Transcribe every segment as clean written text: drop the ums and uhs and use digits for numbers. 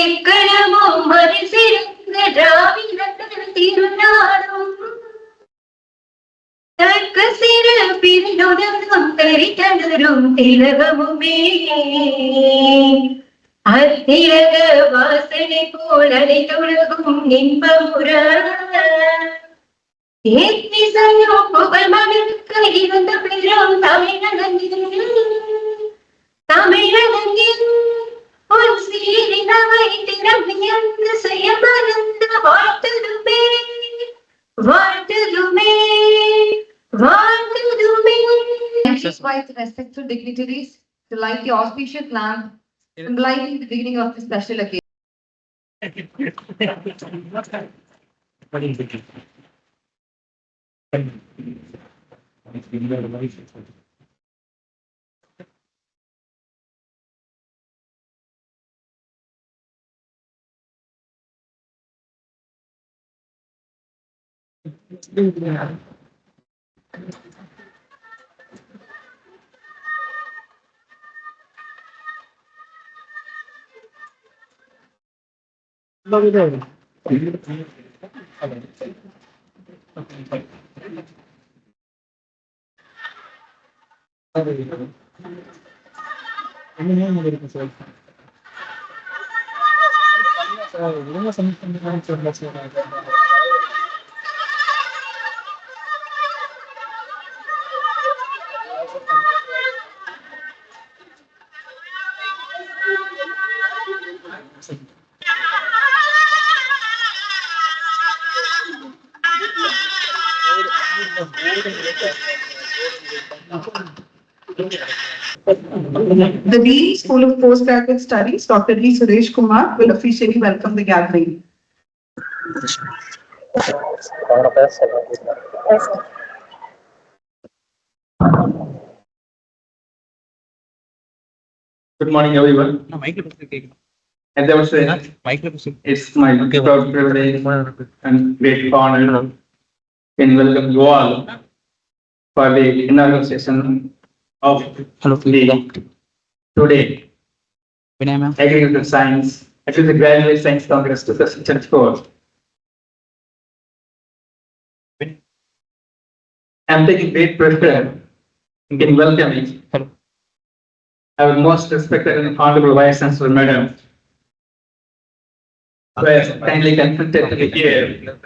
எக்கணமும் மறுசிறந்த திராவிடத்தின் திருநாடும் தக்க சிறு பிரிந்துணரும் தரித்தனரும் திலகமுமே அத்திலக வாசனை போல் அனைத்துலகும் இன்பமுற ஏத்திசையும் புகழ் மகனுக்கு இருந்த பெரும் தமிழகங்கில் உன் சீரினவை திறமையந்து செய்ய மறந்த வாழ்த்துதுமே வாழ்த்துதுமே வாழ்த்துதுமே. Quite respectful dignitaries to light the auspicious lamp, symbolizing the beginning of this special occasion. The Dean School of Postgraduate Studies, Dr. D. Suresh Kumar, will officially welcome the gathering. Good morning, everyone. As I was saying, it's my proud privilege and great honor in welcome you all for the inaugural session of the today Agricultural Science, actually the Graduate Science Congress 2024. I'm taking great pleasure in welcoming our most respected and honorable Vice Chancellor Madam, who has kindly consented to be here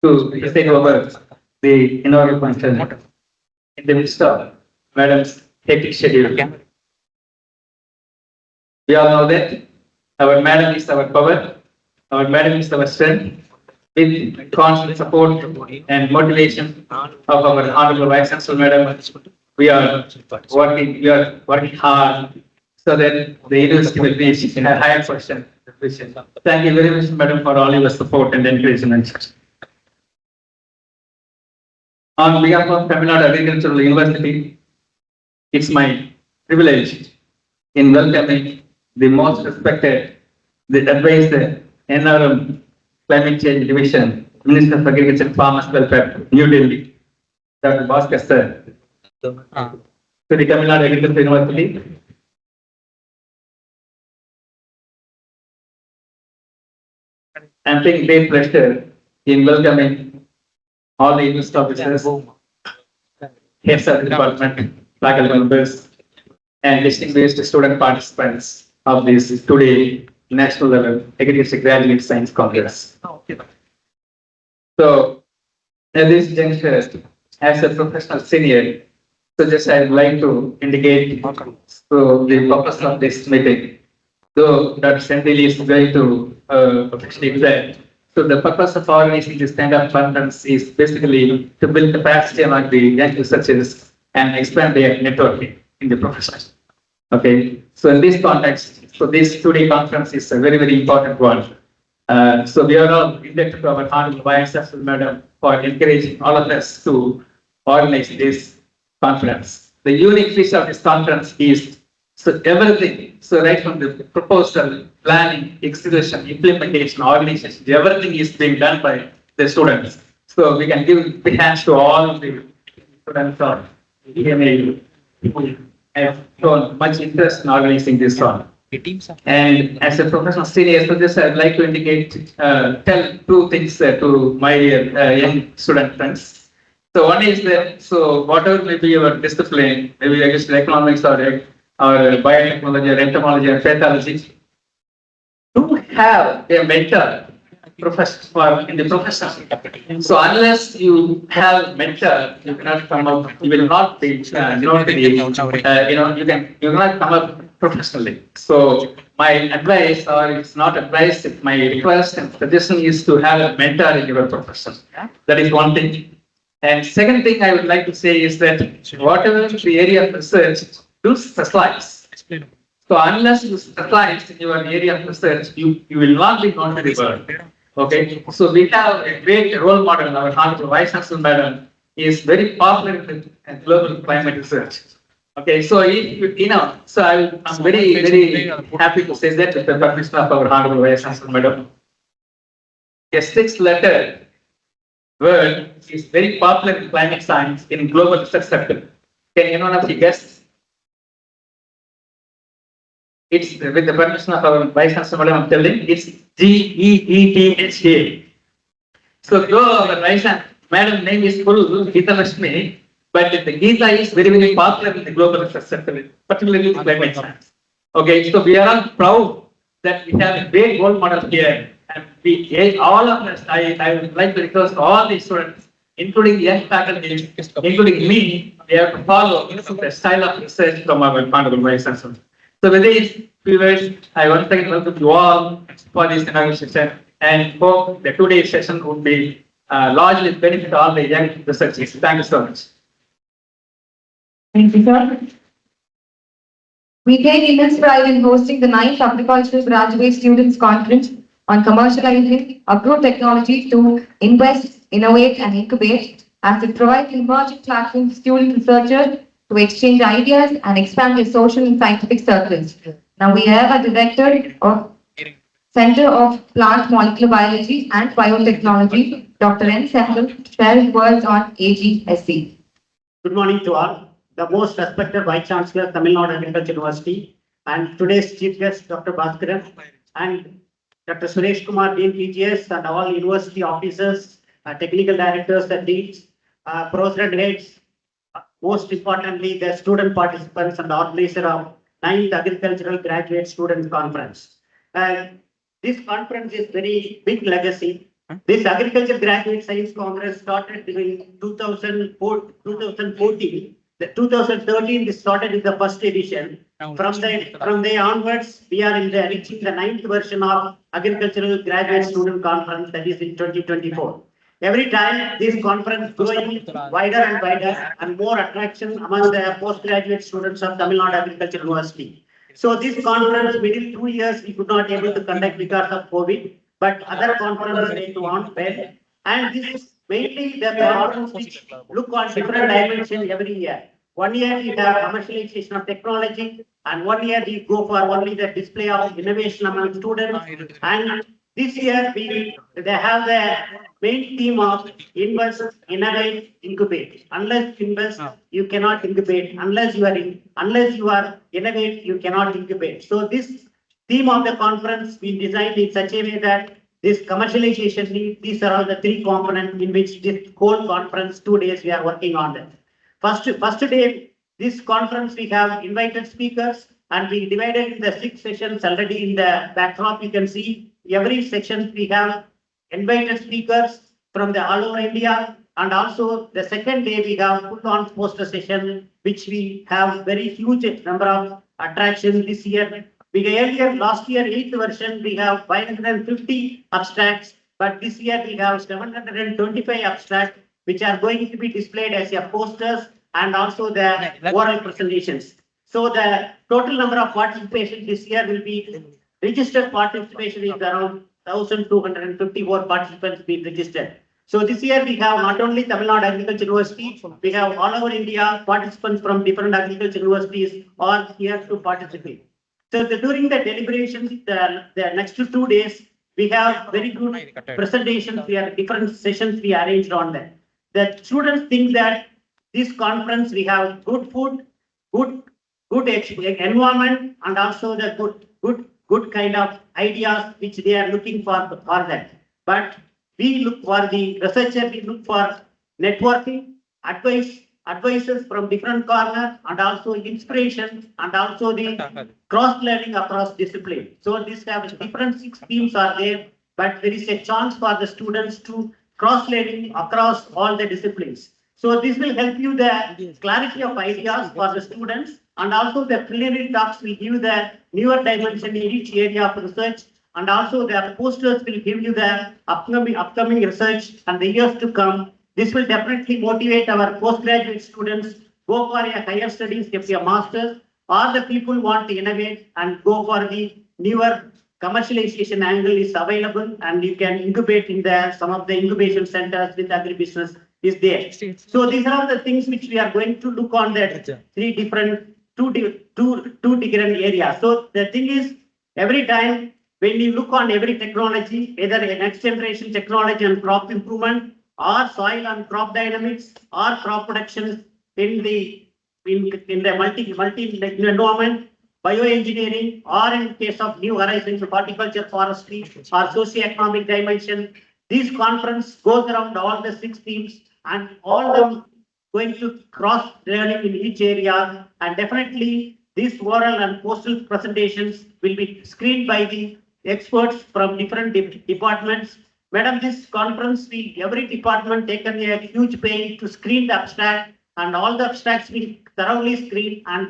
to preside over the inaugural function in the midst of Madam's hectic schedule. We all know that our Madam is our power, our Madam is our strength. With constant support and motivation of our honorable Vice Chancellor Madam, we are working hard so that the university will reach a higher position. Thank you very much, Madam, for all your support and encouragement. On behalf of Tamil Nadu Agricultural University, it's my privilege in welcoming the most respected, the advisor, NRM Climate Change Division, Minister of Agriculture and Farmers Welfare, New Delhi, Dr. Bhaskar sir, to the Tamil Nadu Agricultural University. I'm taking great pleasure in welcoming all the university officers, heads of the department, faculty members, and distinguished student participants of this today National Level Agriculture Graduate Science Congress. So, at this juncture, as a professional senior, so just I would like to indicate so the purpose of this meeting. Though Dr. Sendili is going to officially present. So the purpose of organizing this kind of conference is basically to build capacity among the young researchers and expand their networking in the profession. Okay, so in this context, so this today conference is a very, very important one. So we are all indebted to our honorable Vice Chancellor Madam for encouraging all of us to organize this conference. The unique feature of this conference is so everything, so right from the proposal, planning, execution, implementation, organization, everything is being done by the students. So we can give big hands to all the students of EMA who have shown much interest in organizing this one. And as a professional senior, so just I'd like to indicate, tell two things to my young student friends. So one is that, so whatever may be your discipline, maybe I guess economics or biotechnology or entomology or pathology, do have a mentor in the profession. So unless you have mentor, you cannot come up, you will not be, you cannot come up professionally. So my advice, or it's not advice, it's my request and suggestion is to have a mentor in your profession. That is one thing. And second thing I would like to say is that whatever the area of research, do specialize. So unless you specialize in your area of research, you will not be known to the world. Okay. So we have a great role model. Our Honorable Vice Chancellor Madam is very popular in global climate research. Okay. So so I'm very happy to say that with the permission of our Honorable Vice Chancellor Madam, a 6-letter word is very popular in climate science in global research circle. Can anyone of you guess? It's with the permission of our Vice Chancellor Madam, I'm telling, it's GEETHA. So though our Vice Chancellor Madam name is full Geeta Lakshmi, but the Geeta is very popular in the global research circle, particularly in climate science. Okay, so we are all proud that we have a great role model here, and all of us, I would like to request all the students, including young faculty, including me, we have to follow the style of research from our Honorable Vice Chancellor. So with these few words, I once again welcome you all for this inaugural session and hope the today's session would be largely benefit all the young researchers. Thank you so much. Thank you, sir. We take immense pride in hosting the 9th Agricultural Graduate Students Conference on commercializing Agro technology to invest, innovate, and incubate, as it provides emerging platform for student researchers to exchange ideas and expand their social and scientific circles. Now we have a director of Center of Plant Molecular Biology and Biotechnology, Dr. N. Sehgal, to share his words on AGSC. Good morning to all. The most respected Vice Chancellor, Tamil Nadu Agriculture University, and today's Chief Guest, Dr. Bhaskaran, and Dr. Suresh Kumar, Dean PGS, and all university officers, technical directors and deans, president heads, most importantly, the student participants and the organizer of 9th Agricultural Graduate Students Conference. This conference is very big legacy. This Agriculture Graduate Science Congress started in 2014. The 2013, this started in the first edition. From there onwards, we are reaching the 9th version of Agricultural Graduate Student Conference, that is in 2024. Every time this conference growing wider and wider and more attraction among the postgraduate students of Tamil Nadu Agriculture University. So this conference within 2 years we could not able to conduct because of COVID, but other conferences went on well. And this is mainly the conference which look on different dimensions every year. 1 year we have commercialization of technology, and 1 year we go for only the display of innovation among students. And this year they have the main theme of invest, innovate, incubate. Unless you invest, you cannot incubate. Unless you are innovate, you cannot incubate. So this theme of the conference we designed in such a way that this commercialization, these are all the 3 components in which this whole conference 2 days we are working on that. First day, this conference we have invited speakers, and we divided in the 6 sessions already in the backdrop. You can see every section we have invited speakers from the all over India, and also the second day we have put on poster session, which we have very huge number of attractions this year. Last year, 8th version, we have 550 abstracts, but this year we have 725 abstracts, which are going to be displayed as posters and also the oral presentations. So the total number of participation this year will be, registered participation is around 1,254 participants being registered. So this year we have not only Tamil Nadu Agriculture University, we have all over India participants from different agriculture universities are here to participate. So during the deliberations, the next 2 days, we have very good presentations. We have different sessions we arranged on that. The students think that this conference we have good food, good environment, and also the good kind of ideas which they are looking for that. But we look for the researcher, we look for networking, advices from different corners, and also inspiration, and also the cross learning across discipline. So these have different 6 themes are there, but there is a chance for the students to cross learning across all the disciplines. So this will help you the clarity of ideas for the students, and also the preliminary talks will give the newer dimension in each area of research, and also the posters will give you the upcoming research and the years to come. This will definitely motivate our postgraduate students go for a higher studies, if a master's, or the people want to innovate and go for the newer commercialization angle is available, and you can incubate in there. Some of the incubation centers with agribusiness is there. So these are the things which we are going to look on that two different areas. So the thing is, every time when you look on every technology, either a next generation technology and crop improvement, or soil and crop dynamics, or crop production in the multi environment, bioengineering, or in case of new horizons of horticulture, forestry, or socio-economic dimension, this conference goes around all the 6 themes, and all of them going to cross learning in each area, and definitely these oral and postal presentations will be screened by the experts from different departments. Madam, this conference, every department taken a huge pain to screen the abstract, and all the abstracts will thoroughly screened, and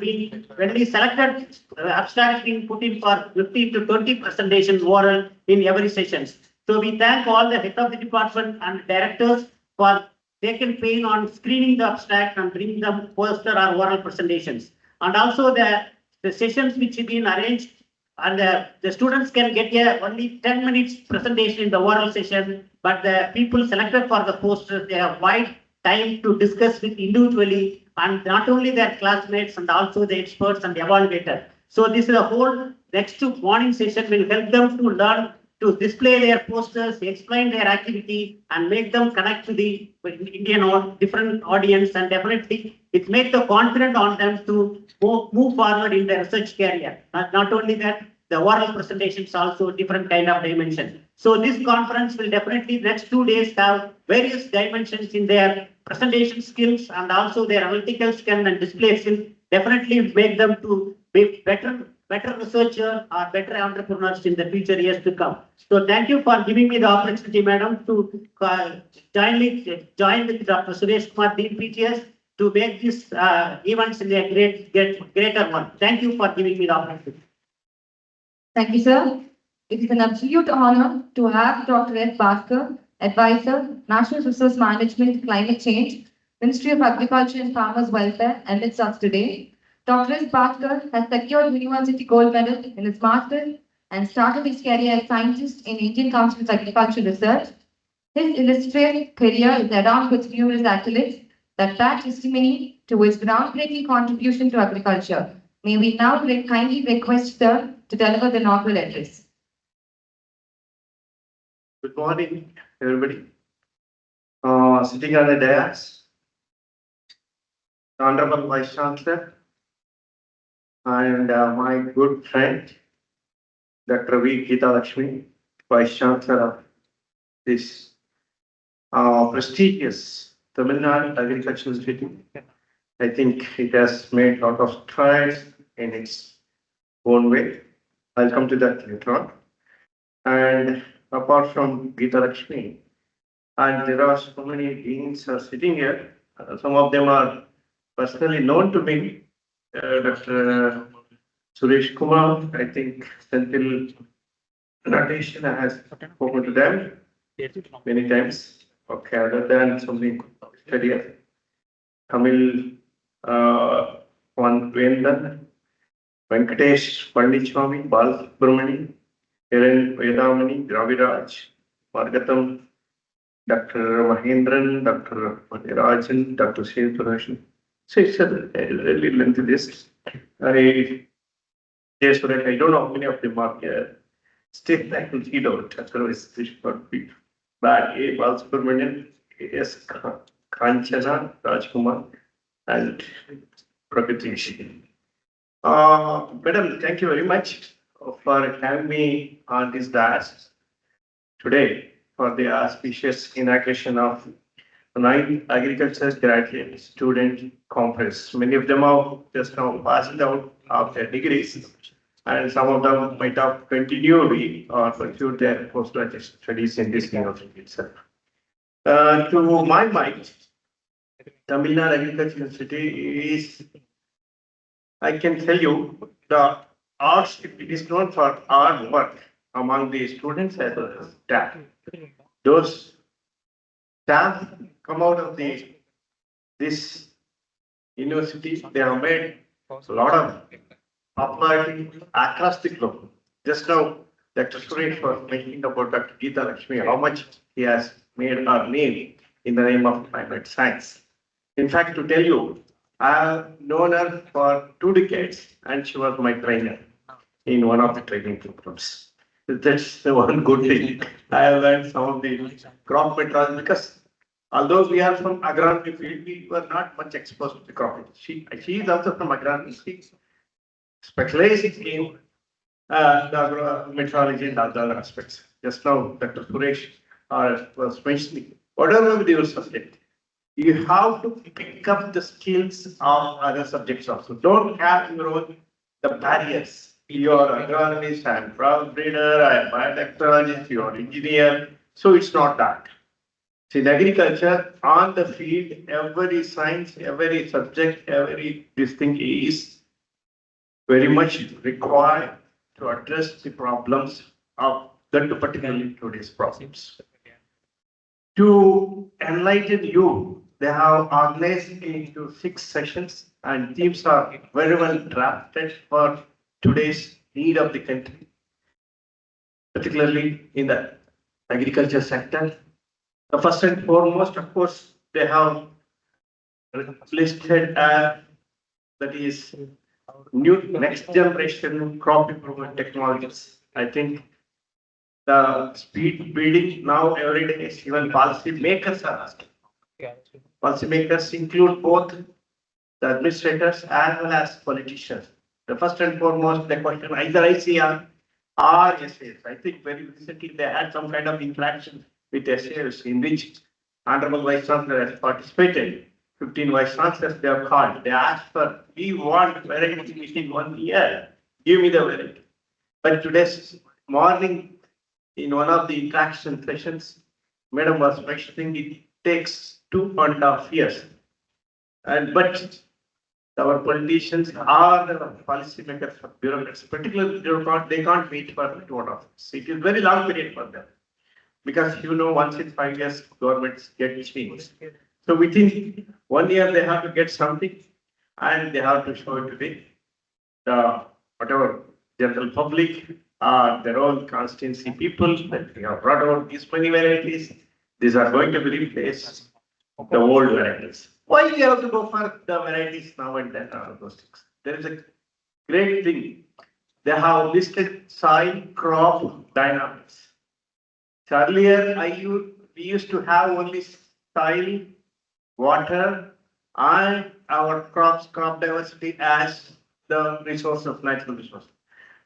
when we selected abstracts being put in for 15 to 20 presentation oral in every sessions. So we thank all the head of the department and directors for taking pain on screening the abstract and bringing them poster or oral presentations. And also the sessions which have been arranged, and the students can get only 10 minutes presentation in the oral session, but the people selected for the posters, they have wide time to discuss with individually, and not only their classmates and also the experts and the evaluator. So this is a whole next morning session will help them to learn to display their posters, explain their activity, and make them connect to the Indian or different audience, and definitely it makes the confidence on them to move forward in their research career. Not only that, the oral presentations also different kind of dimension. So this conference will definitely next 2 days have various dimensions in their presentation skills, and also their analytical skill and display skill. Definitely make them to be better researcher or better entrepreneurs in the future years to come. So thank you for giving me the opportunity, madam, to join with Dr. Suresh Kumar, Dean PTS, to make this events in a greater one. Thank you for giving me the opportunity. Thank you, sir. It is an absolute honor to have Dr. S. Bhaskar, Advisor, National Resource Management, Climate Change, Ministry of Agriculture and Farmers Welfare, amidst us today. Dr. S. Bhaskar has secured University Gold Medal in his Master's and started his career as scientist in Indian Council of Agricultural Research. His illustrious career is adorned with numerous accolades that bear testimony to his groundbreaking contribution to agriculture. May we now kindly request sir to deliver the inaugural address. Good morning, everybody. Sitting on the dais, the Honorable Vice Chancellor, and my good friend, Dr. V. Geeta Lakshmi, Vice Chancellor of this prestigious Tamil Nadu Agricultural Institute. I think it has made a lot of strides in its own way. I'll come to that later on. And apart from Geeta Lakshmi, and there are so many deans are sitting here. Some of them are personally known to me. Dr. Suresh Kumar, I think Senthil Natation has spoken to them many times. Okay, other than something study. Tamil Vendan, Venkatesh Pandichammy, Bal Brahmani, Ellen Vedamani, Raviraj, Margatam, Dr. Mahendran, Dr. Rajan, Dr. Shetharashan. So it's a really lengthy list. I don't know how many of them are here. Still, I will read out, otherwise this should not be bad. A. Balasubramanian, A.S. Kanchana, Rajkumar, and Prakriti. Madam, thank you very much. for having me on this dais today for the auspicious inauguration of the 9th Agriculture Graduate Student Conference. Many of them have just now passed out of their degrees, and some of them might have continued or pursued their postgraduate studies in this university itself. To my mind, Tamil Nadu Agriculture University is, I can tell you, the arts, it is known for hard work among the students as well as staff. Those staff come out of this university, they have made a lot of popularity across the globe. Just now, Dr. Suresh was mentioning about Dr. Geeta Lakshmi, how much he has made her name in the name of climate science. In fact, to tell you, I have known her for 2 decades and she was my trainer in one of the training programs. That's the one good thing. I have learned some of the crop metrology because although we are from agronomy field, we were not much exposed to the crop. She is also from agronomy. She specialized in the agro metrology and other aspects. Just now, Dr. Suresh was mentioning, whatever with your subject, you have to pick up the skills of other subjects also. Don't have your own the barriers. You're agronomist, I'm crop breeder, I'm biotechnologist, you're engineer. So it's not that. See, in agriculture, on the field, every science, every subject, every this thing is very much required to address the problems of that particularly today's problems. To enlighten you, they have organized into 6 sessions and themes are very well drafted for today's need of the country, particularly in the agriculture sector. The first and foremost, of course, they have listed that is new next generation crop improvement technologies. I think the speed building now every day is even policy makers are asking. Policy makers include both the administrators as well as politicians. The first and foremost, the question either ICR or SAS. I think very recently they had some kind of interaction with SAS in which Honorable Vice Chancellor has participated. 15 Vice Chancellors they have called. They asked for, we want variety within 1 year. Give me the variety. But today's morning, in one of the interaction sessions, Madam was mentioning it takes 2.5 years. But our politicians are the policymakers, bureaucrats, particularly they can't wait for 2.5 years. It is very long period for them. Because once in 5 years, governments get changed. So within 1 year, they have to get something and they have to show it to the whatever general public, their own constituency people that we have brought out these many varieties. These are going to be replaced the old varieties. Why we have to go for the varieties now and then? Those things. There is a great thing. They have listed soil crop dynamics. So earlier, we used to have only soil, water, and our crop diversity as the resource of natural resource.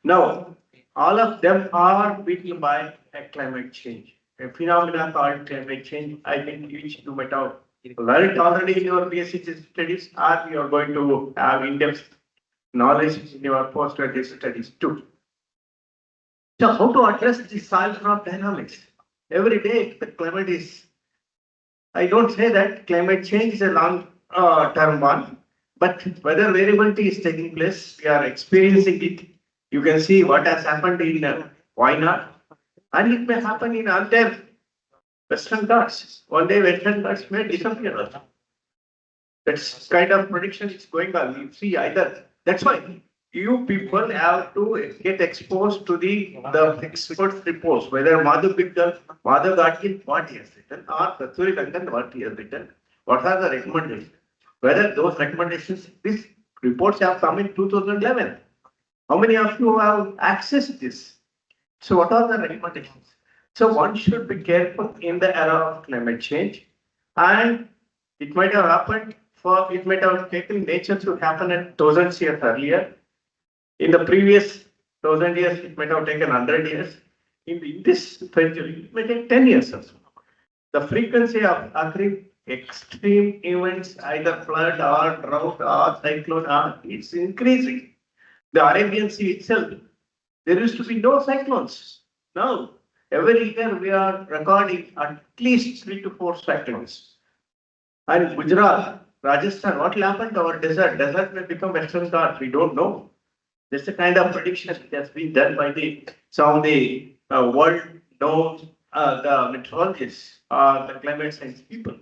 Now, all of them are beaten by a climate change, a phenomenon called climate change. I think you might have learned already in your BSc studies, or you are going to have in-depth knowledge in your postgraduate studies too. So, how to address the soil crop dynamics? Every day, the climate is. I don't say that climate change is a long-term one, but weather variability is taking place. We are experiencing it. You can see what has happened in Wayanad, and it may happen in other Western Ghats. One day, Western Ghats may disappear. That's kind of prediction is going on. You see either. That's why you people have to get exposed to the expert reports, whether Madhu Bigdal, Madhu Gatkin, what he has written, or Katsuri Lankan, what he has written, what are the recommendations. Whether those recommendations, these reports have come in 2011. How many of you have accessed this? So what are the recommendations? So one should be careful in the era of climate change, and it might have happened it might have taken nature to happen at thousands years earlier. In the previous 1,000 years, it might have taken 100 years. In this century, it may take 10 years or so. The frequency of occurring extreme events, either flood or drought or cyclone, it's increasing. The Arabian Sea itself, there used to be no cyclones. Now, every year we are recording at least 3 to 4 cyclones. And Gujarat, Rajasthan, what will happen to our desert? Desert may become Western Ghats. We don't know. This is a kind of prediction that has been done by some of the world known the meteorologists, the climate science people.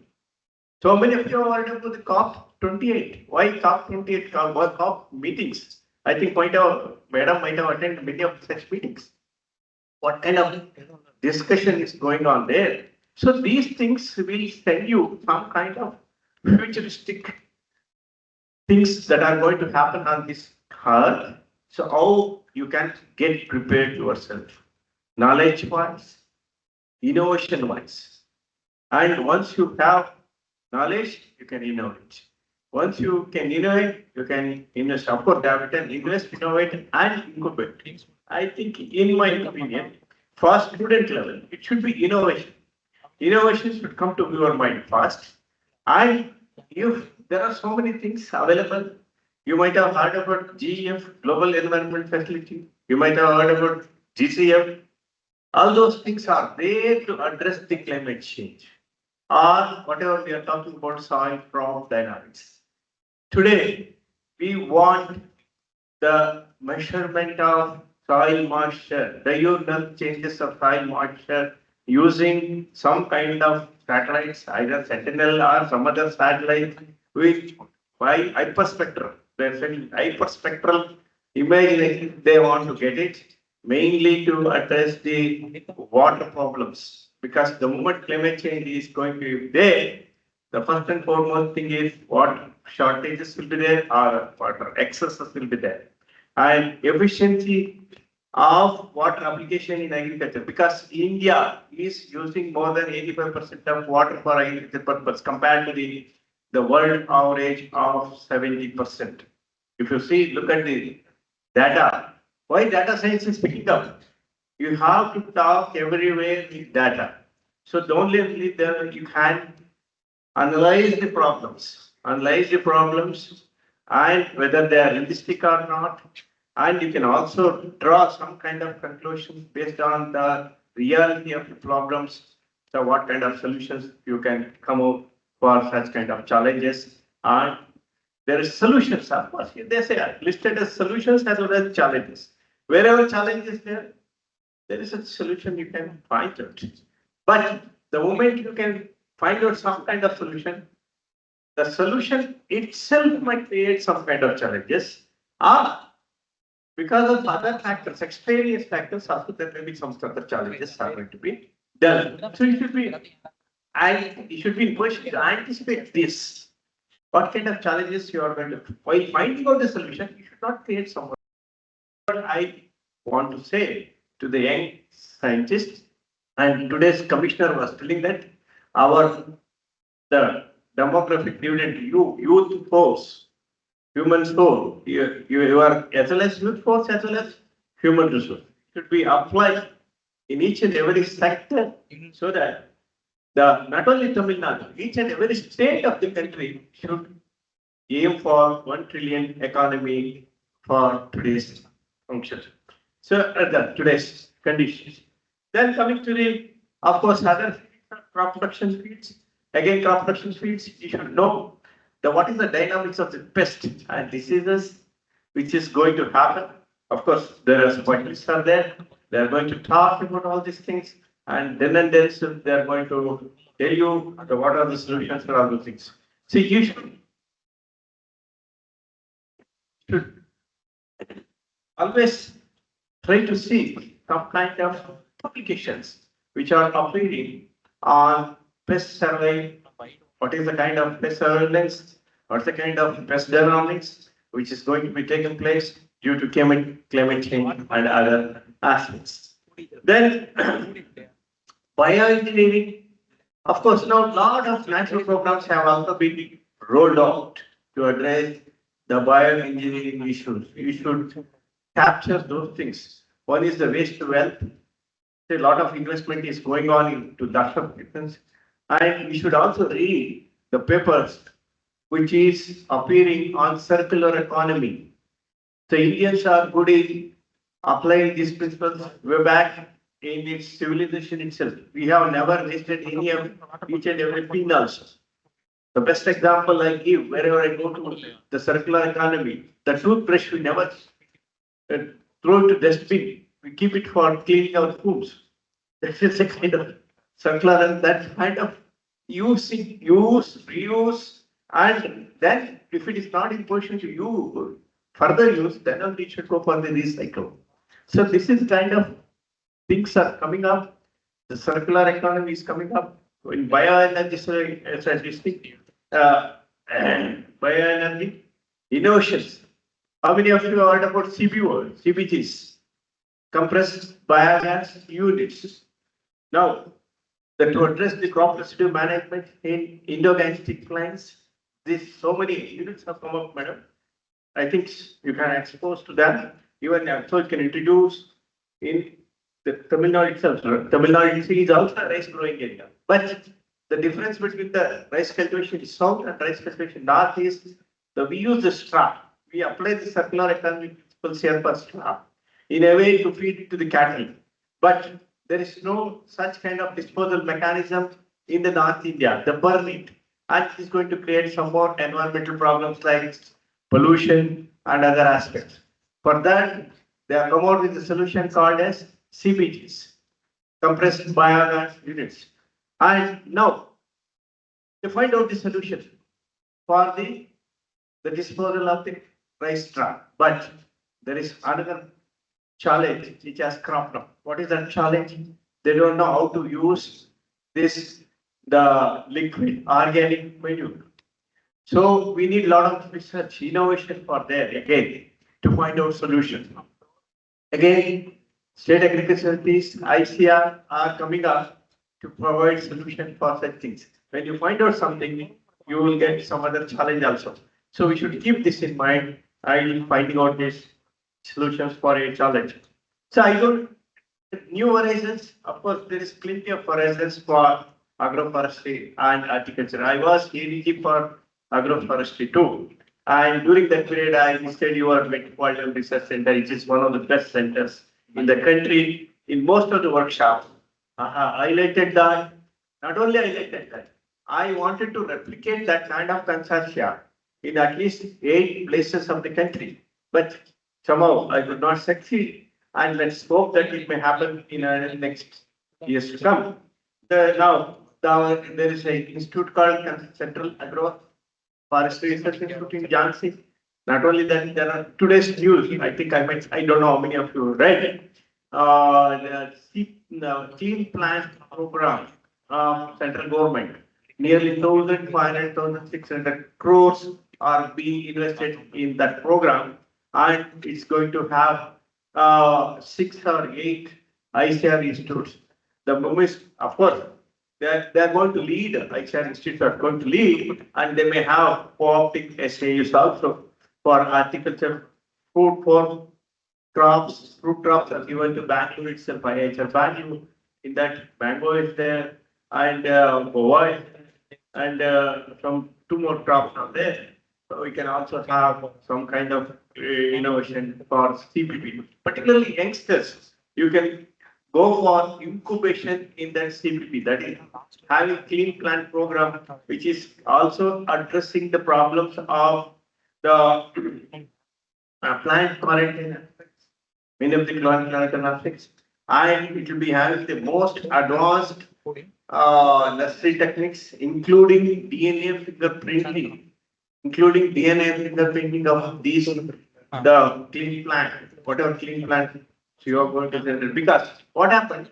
So many of you are worried about the COP28. Why COP28? COP meetings. I think Madam might have attended many of such meetings. What kind of discussion is going on there? So these things will send you some kind of futuristic things that are going to happen on this earth. So how you can get prepared yourself, knowledge-wise, innovation-wise. And once you have knowledge, you can innovate. Once you can innovate, you can invest. Of course, capital, invest, innovate, and incubate. I think, in my opinion, for student level, it should be innovation. Innovation should come to your mind first. And if there are so many things available, you might have heard about GEF, Global Environment Facility. You might have heard about GCF. All those things are there to address the climate change or whatever we are talking about soil crop dynamics. Today, we want the measurement of soil moisture, diurnal changes of soil moisture using some kind of satellites, either Sentinel or some other satellite, which by hyperspectral, they're sending hyperspectral imaging, they want to get it, mainly to address the water problems. Because the moment climate change is going to be there, the first and foremost thing is water shortages will be there or water excesses will be there. And efficiency of water application in agriculture, because India is using more than 85% of water for agriculture purpose compared to the world average of 70%. If you see, look at the data. Why data science is picking up? You have to talk everywhere with data. So don't only there you can analyze the problems and whether they are realistic or not. And you can also draw some kind of conclusions based on the reality of the problems. So what kind of solutions you can come up for such kind of challenges. And there is solutions, of course. They say listed as solutions as well as challenges. Wherever challenge is there, there is a solution you can find out. But the moment you can find out some kind of solution, the solution itself might create some kind of challenges. Because of other factors, extraneous factors, also there may be some other challenges are going to be done. So you should be, and you should be in position to anticipate this. What kind of challenges you are going to, while finding out the solution, you should not create some. What I want to say to the young scientists, and today's commissioner was telling that the demographic dividend, youth force, human soul, you are as well as youth force as well as human resource should be applied in each and every sector so that not only Tamil Nadu, each and every state of the country should aim for 1 trillion economy for today's function. So today's conditions. Then coming to of course, other crop production fields. Again, crop production fields, you should know what is the dynamics of the pest and diseases which is going to happen. Of course, there are specialists are there. They are going to talk about all these things, and then they are going to tell you what are the solutions for all those things. So you should always try to see some kind of publications which are appearing on pest survey. What is the kind of pest surveillance? What's the kind of pest dynamics which is going to be taking place due to climate change and other aspects? Then bioengineering. Of course, now a lot of national programs have also been rolled out to address the bioengineering issues. You should capture those things. One is the waste to wealth. A lot of investment is going on into that of difference. And we should also read the papers which is appearing on circular economy. So Indians are good in applying these principles way back in its civilization itself. We have never wasted any of each and every pin also. The best example I give wherever I go to the circular economy, the toothbrush we never throw it to dustbin. We keep it for cleaning our foods. That is a kind of circular and that kind of use, reuse, and then if it is not in position to use, further use, then only it should go for the recycle. So this is kind of things are coming up. The circular economy is coming up. In bioenergy, as I speak, bioenergy, innovations. How many of you heard about CBGs? Compressed biogas units. Now, to address the crop residue management in inorganic plants, this so many units have come up, madam. I think you can expose to them. Even so, you can introduce in the Tamil Nadu itself. Tamil Nadu is also a rice growing area, but the difference between the rice cultivation in south and rice cultivation north is that we use the straw. We apply the circular economy principles here for straw in a way to feed it to the cattle, but there is no such kind of disposal mechanism in the North India. They burn it, and it is going to create some more environmental problems like pollution and other aspects. For that, they have come out with a solution called as CBGs, compressed biogas units. And now, they find out the solution for the disposal of the rice straw. But there is another challenge which has cropped up. What is that challenge? They don't know how to use the liquid organic manure. So we need a lot of research, innovation for there again to find out solutions. Again, state agricultural peace, ICR are coming up to provide solution for such things. When you find out something, you will get some other challenge also. So we should keep this in mind while finding out these solutions for a challenge. So I don't new horizons. Of course, there is plenty of horizons for agroforestry and horticulture. I was ADG for agroforestry too. And during that period, I visited your Metropolitan Research Center, which is one of the best centers in the country. In most of the workshops, highlighted that, not only highlighted that, I wanted to replicate that kind of consortia in at least 8 places of the country. But somehow I could not succeed. And let's hope that it may happen in the next years to come. Now, there is an institute called Central Agro Forestry Research Institute in Jhansi. Not only that, there are today's news. I think I don't know how many of you read the Clean Plant Program of central government. Nearly 1,500, 1,600 crores are being invested in that program, and it's going to have 6 or 8 ICR institutes. The moment, of course, they're going to lead, ICR institutes are going to lead, and they may have co-opting SAUs also for horticulture, fruit for crops. Fruit crops are given to Bangalore itself, IHR Bangalore. In that, mango is there, and guava, and some 2 more crops are there. So we can also have some kind of innovation for CPP, particularly youngsters. You can go for incubation in that CPP, that is having clean plant program, which is also addressing the problems of the plant quarantine aspects, many of the quarantine aspects, and it will be having the most advanced nursery techniques, including DNA fingerprinting. Of these, the clean plant, whatever clean plant you are going to generate. Because what happened,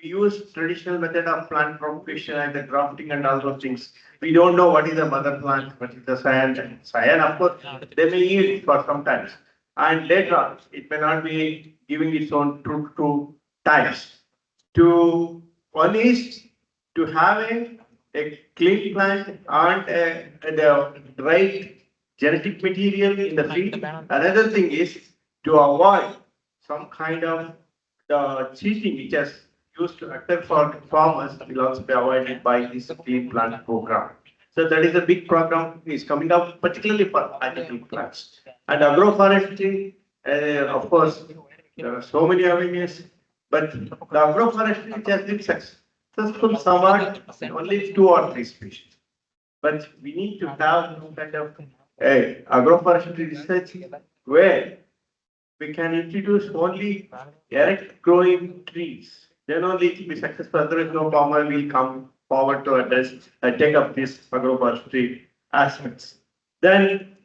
we use traditional method of plant propagation and the grafting and all those things. We don't know what is the mother plant, what is the cyan. Cyan, of course, they may yield for some times. And later on, it may not be giving its own true times. One is to have a clean plant and the right genetic material in the field. Another thing is to avoid some kind of the cheating which has used to occur for farmers will also be avoided by this clean plant program. So that is a big program is coming up, particularly for agricultural plants. And agroforestry, of course, there are so many avenues, but the agroforestry which has been successful somewhat only 2 or 3 species. But we need to have some kind of agroforestry research where we can introduce only direct growing trees. Then only it will be successful. Otherwise, no farmer will come forward to address and take up these agroforestry aspects. Then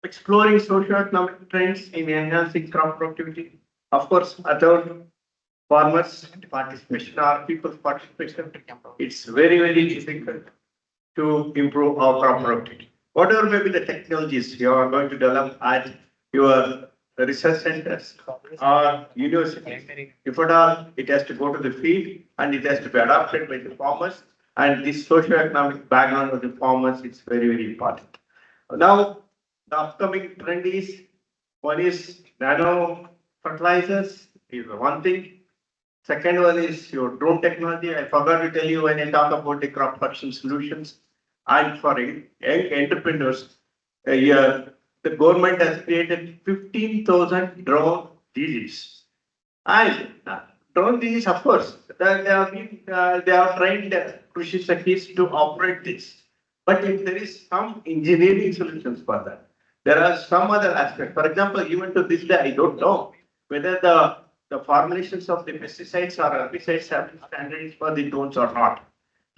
exploring socio-economic trends in enhancing crop productivity. Of course, without farmers' participation or people's participation, it's very, very difficult to improve our crop productivity. Whatever may be the technologies you are going to develop at your research centers or universities, if at all, it has to go to the field and it has to be adopted by the farmers. And this socio-economic background of the farmers is very, very important. Now, the upcoming trend is one is nano fertilizers is one thing. Second one is your drone technology. I forgot to tell you when I talk about the crop production solutions. And for young entrepreneurs, the government has created 15,000 drone DGs. And drone DGs, of course, they have trained Krishi Sakhis to operate this. But if there is some engineering solutions for that, there are some other aspects. For example, even to this day, I don't know whether the formulations of the pesticides or herbicides have been standardized for the drones or not.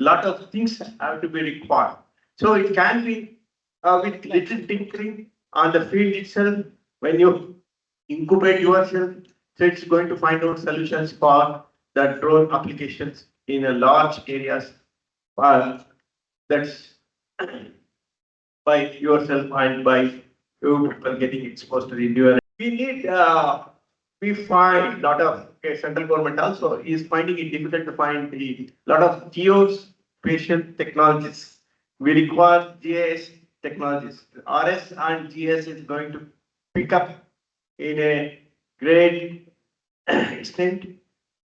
Lot of things have to be required. So it can be with little tinkering on the field itself, when you incubate yourself, so it's going to find out solutions for the drone applications in a large areas. That's by yourself and by you people getting exposed to the newer. We need, we find lot of central government also is finding it difficult to find the lot of geospatial technologies. We require GIS technologies. RS and GS is going to pick up in a great extent.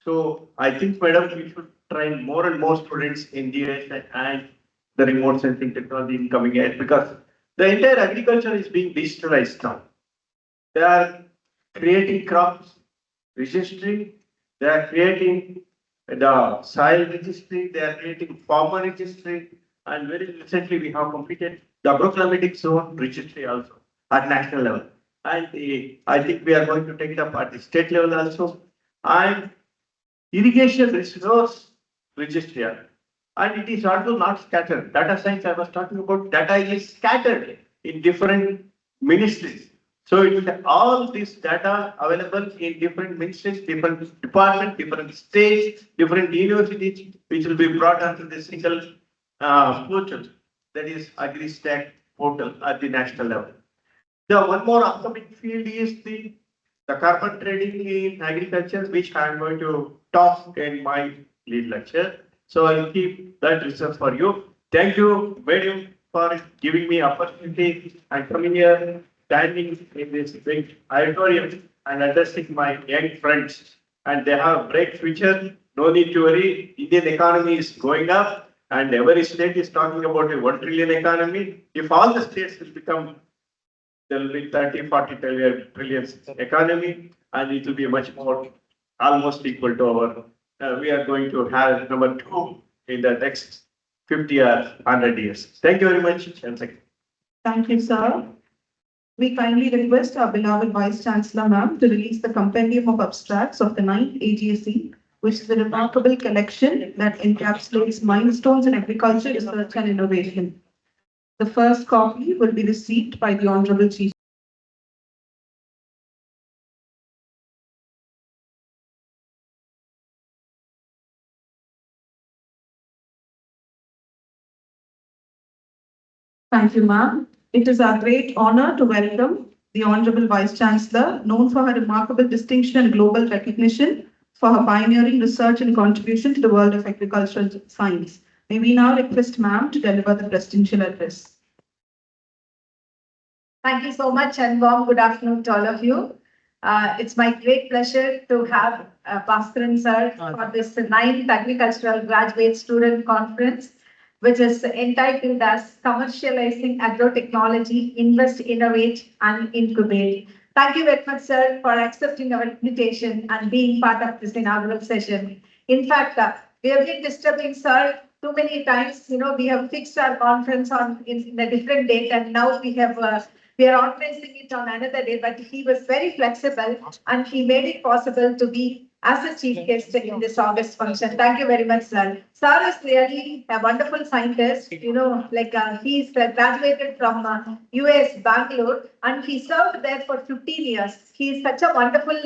So I think, madam, we should train more and more students in GIS and the remote sensing technology in coming ahead, because the entire agriculture is being digitalized now. They are creating crops registry, they are creating the soil registry, they are creating farmer registry, and very recently we have completed the agroclimatic zone registry also at national level. And I think we are going to take it up at the state level also. And irrigation resource registry. And it is also not scattered. Data science I was talking about, data is scattered in different ministries. So it will all this data available in different ministries, different departments, different states, different universities, which will be brought onto the single portal, that is AgriStack portal at the national level. The one more upcoming field is the carbon trading in agriculture, which I am going to talk in my lead lecture. So I'll keep that research for you. Thank you, Madam, for giving me opportunity and coming here, standing in this big auditorium and addressing my young friends. And they have a bright future. No need to worry. Indian economy is going up, and every state is talking about a 1 trillion economy. If all the states will become, there will be 30-40 trillion economy, and it will be much more, almost equal to our. We are going to have number 2 in the next 50 or 100 years. Thank you very much. Thank you, sir. We kindly request our beloved Vice Chancellor, ma'am, to release the compendium of abstracts of the 9th AGSC, which is a remarkable collection that encapsulates milestones in agriculture, research and innovation. The first copy will be received by the Honorable Chief. Thank you, ma'am. It is our great honor to welcome the Honorable Vice Chancellor, known for her remarkable distinction and global recognition for her pioneering research and contribution to the world of agricultural science. May we now request ma'am to deliver the presidential address. Thank you so much and warm good afternoon to all of you. It's my great pleasure to have Bhaskaran sir for this 9th Agricultural Graduate Student Conference, which is entitled as Commercializing Agro Technology, Invest, Innovate and Incubate. Thank you very much, sir, for accepting our invitation and being part of this inaugural session. In fact, we have been disturbing sir too many times. We have fixed our conference in a different date, and now we are organizing it on another day, but he was very flexible and he made it possible to be as a chief guest in this August function. Thank you very much, sir. Sir is really a wonderful scientist. He's graduated from US Bangalore and he served there for 15 years. He is such a wonderful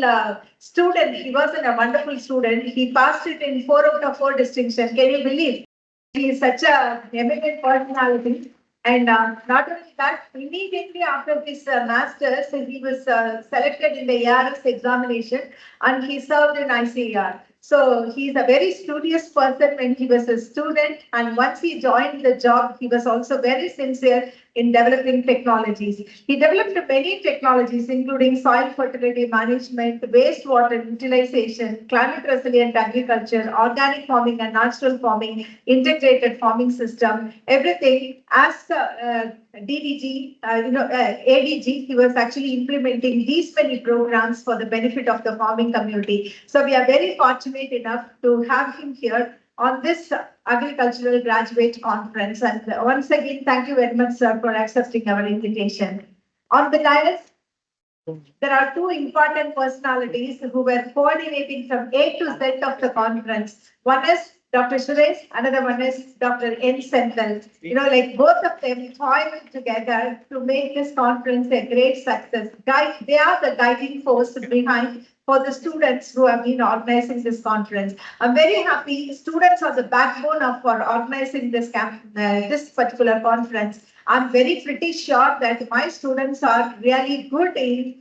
student. He was a wonderful student. He passed it in 4 out of 4 distinction. Can you believe? He is such a eminent personality. And not only that, immediately after this master's, he was selected in the ARS examination and he served in ICAR. So he's a very studious person when he was a student, and once he joined the job, he was also very sincere in developing technologies. He developed many technologies, including soil fertility management, wastewater utilization, climate resilient agriculture, organic farming and natural farming, integrated farming system, everything. As DDG, ADG, he was actually implementing these many programs for the benefit of the farming community. So we are very fortunate enough to have him here on this agricultural graduate conference. And once again, thank you very much, sir, for accepting our invitation. On the dais, there are 2 important personalities who were coordinating from A to Z of the conference. One is Dr. Suresh, another one is Dr. N. Senthil. Both of them toiled together to make this conference a great success. They are the guiding force behind for the students who have been organizing this conference. I'm very happy. Students are the backbone for organizing this particular conference. I'm pretty sure that my students are really good in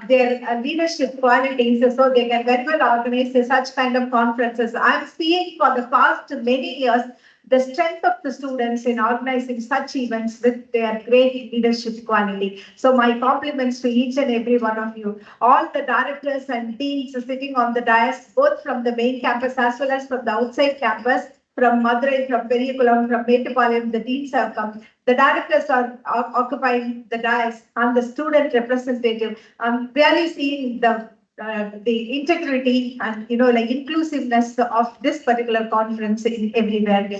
their leadership qualities, so they can very well organize such kind of conferences. I'm seeing for the past many years the strength of the students in organizing such events with their great leadership quality. So my compliments to each and every one of you. All the directors and deans sitting on the dais, both from the main campus as well as from the outside campus, from Madurai, from Perikulam, from Mettupalayam, the deans have come. The directors are occupying the dais and the student representative. I'm really seeing the integrity and inclusiveness of this particular conference in everywhere.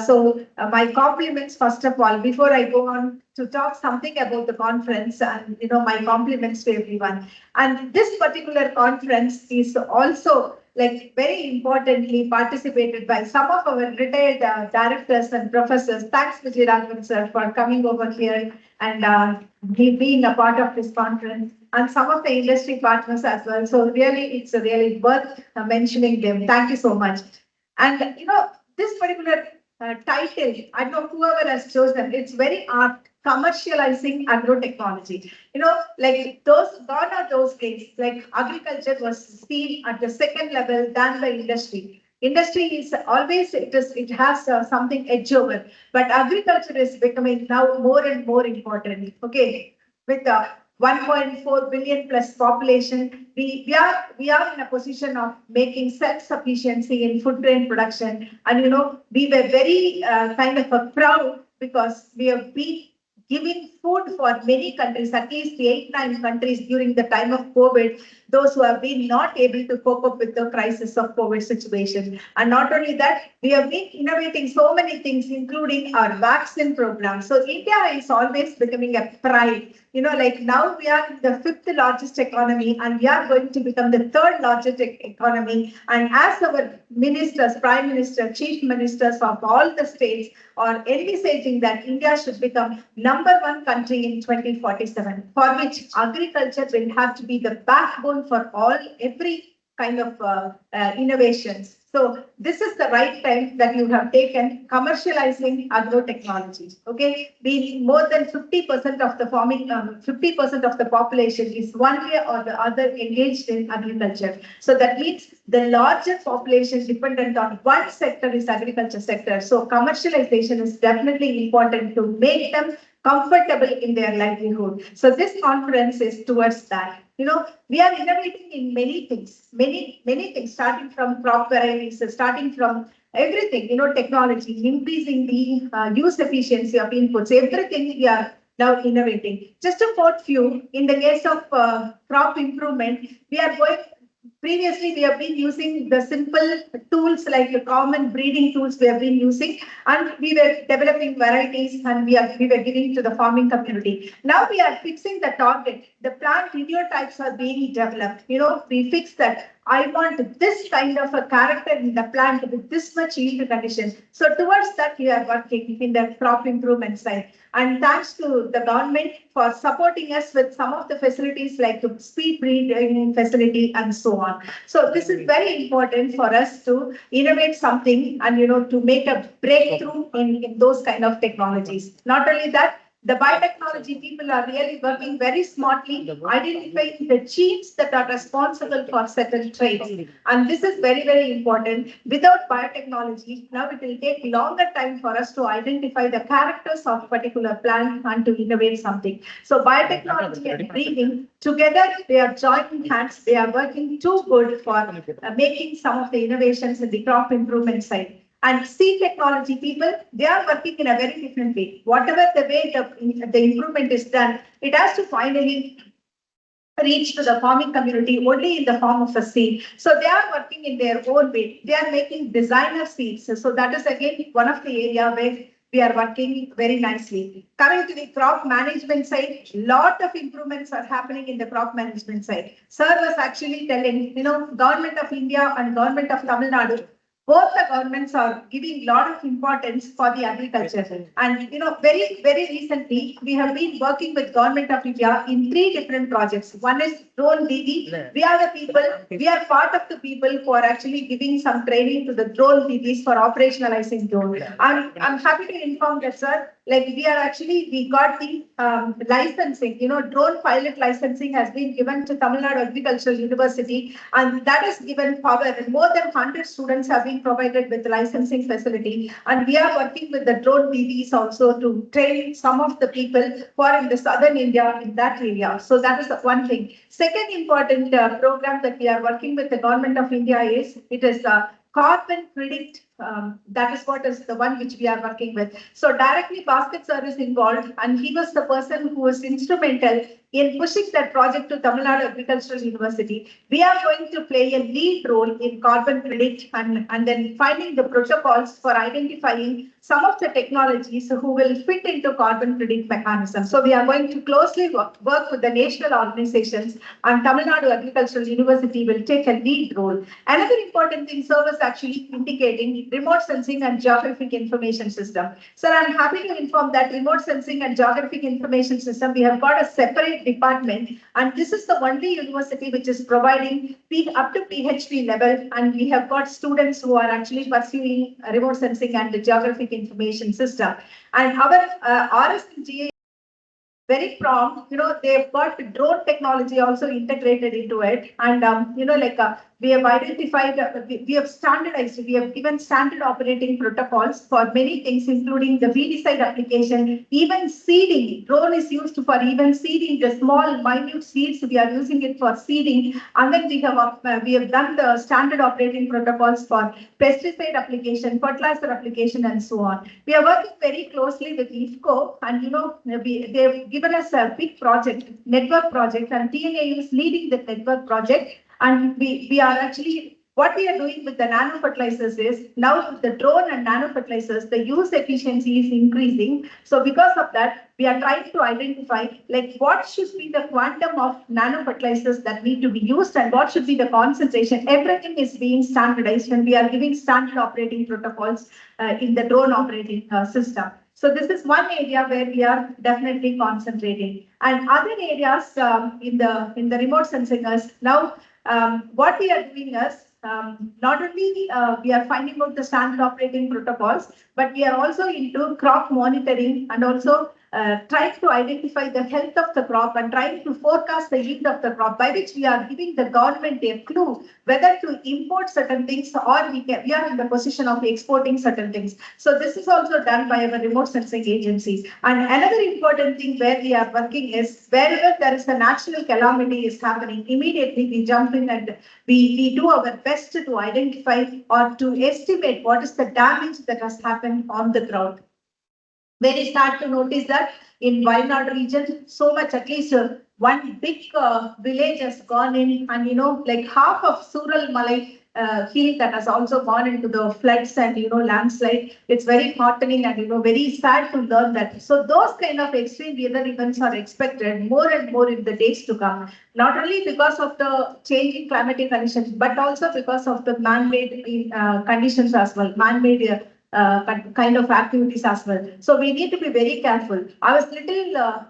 So my compliments first of all, before I go on to talk something about the conference, and my compliments to everyone. And this particular conference is also very importantly participated by some of our retired directors and professors. Thanks, Vijay Raghavan sir, for coming over here and being a part of this conference, and some of the industry partners as well. So really, it's really worth mentioning them. Thank you so much. And this particular title, I don't know whoever has chosen, it's very art. Commercializing agro technology. Gone are those days, agriculture was seen at the second level than the industry. Industry is always, it has something edge over, but agriculture is becoming now more and more important. Okay, with 1.4 billion plus population, we are in a position of making self-sufficiency in food grain production. And we were very proud because we have been giving food for many countries, at least 8-9 countries during the time of COVID, those who have been not able to cope up with the crisis of COVID situation. And not only that, we have been innovating so many things, including our vaccine program. So India is always becoming a pride. Now we are the 5th largest economy and we are going to become the 3rd largest economy. And as our ministers, prime minister, chief ministers of all the states are envisaging that India should become #1 country in 2047, for which agriculture will have to be the backbone for every kind of innovations. So this is the right time that you have taken commercializing agro technologies. Okay, being more than 50% of the farming, 50% of the population is one way or the other engaged in agriculture. So that means the largest population dependent on one sector is agriculture sector. So commercialization is definitely important to make them comfortable in their livelihood. So this conference is towards that. we are innovating in many things, many things, starting from crop varieties, starting from everything, technology, increasing the use efficiency of inputs, everything we are now innovating. Just to quote few, in the case of crop improvement, previously we have been using the simple tools like the common breeding tools we have been using, and we were developing varieties and we were giving to the farming community. Now we are fixing the target. The plant types are being developed. We fix that. I want this kind of a character in the plant with this much yield condition. So towards that, we are working in the crop improvement side. And thanks to the government for supporting us with some of the facilities like the speed breeding facility and so on. So this is very important for us to innovate something and, to make a breakthrough in those kind of technologies. Not only that, the biotechnology people are really working very smartly, identifying the genes that are responsible for certain traits. And this is very important. Without biotechnology, now it will take longer time for us to identify the characters of particular plant and to innovate something. So biotechnology and breeding, together they are joining hands. They are working too good for making some of the innovations in the crop improvement side. And seed technology people, they are working in a very different way. Whatever the way the improvement is done, it has to finally reach to the farming community only in the form of a seed. So they are working in their own way. They are making designer seeds. So that is again one of the area where we are working very nicely. Coming to the crop management side, lot of improvements are happening in the crop management side. Sir was actually telling, Government of India and Government of Tamil Nadu, both the governments are giving a lot of importance for the agriculture. And, very recently, we have been working with Government of India in 3 different projects. One is drone DD. We are part of the people who are actually giving some training to the drone DDs for operationalizing drone. I'm happy to inform that, sir, we got the licensing, drone pilot licensing has been given to Tamil Nadu Agricultural University, and that has given power, and more than 100 students have been provided with licensing facility. And we are working with the drone DDs also to train some of the people who are in the southern India in that area. So that is one thing. Second important program that we are working with the Government of India is, it is Carbon Predict. That is what is the one which we are working with. So directly Basket sir is involved, and he was the person who was instrumental in pushing that project to Tamil Nadu Agricultural University. We are going to play a lead role in Carbon Predict and then finding the protocols for identifying some of the technologies who will fit into Carbon Predict mechanism. So we are going to closely work with the national organizations, and Tamil Nadu Agricultural University will take a lead role. Another important thing sir was actually indicating remote sensing and geographic information system. Sir, I'm happy to inform that remote sensing and geographic information system, we have got a separate department, and this is the only university which is providing up to PhD level, and we have got students who are actually pursuing remote sensing and the geographic information system. And our RS and GA very prompt, they've got drone technology also integrated into it. And, we have identified, we have standardized, we have given standard operating protocols for many things, including the weedicide application, even seeding. Drone is used for even seeding the small, minute seeds. We are using it for seeding. And then we have done the standard operating protocols for pesticide application, fertilizer application, and so on. We are working very closely with IFCO, and, they've given us a big project, network project, and TNA is leading the network project. And we are actually, what we are doing with the nano fertilizers is, now with the drone and nano fertilizers, the use efficiency is increasing. So because of that, we are trying to identify what should be the quantum of nano fertilizers that need to be used and what should be the concentration. Everything is being standardized, and we are giving standard operating protocols in the drone operating system. So this is one area where we are definitely concentrating. And other areas in the remote sensing is now what we are doing is not only we are finding out the standard operating protocols, but we are also into crop monitoring and also trying to identify the health of the crop and trying to forecast the yield of the crop, by which we are giving the government a clue whether to import certain things or we are in the position of exporting certain things. So this is also done by our remote sensing agencies. And another important thing where we are working is wherever there is a natural calamity is happening, immediately we jump in and we do our best to identify or to estimate what is the damage that has happened on the ground. When you start to notice that in Wayanad region, so much, at least one big village has gone in, and like half of Sural Malay hill that has also gone into the floods and landslide. It's very heartening and very sad to learn that. So those kind of extreme weather events are expected more and more in the days to come. Not only because of the changing climatic conditions, but also because of the man-made conditions as well, man-made kind of activities as well. So we need to be very careful. I was little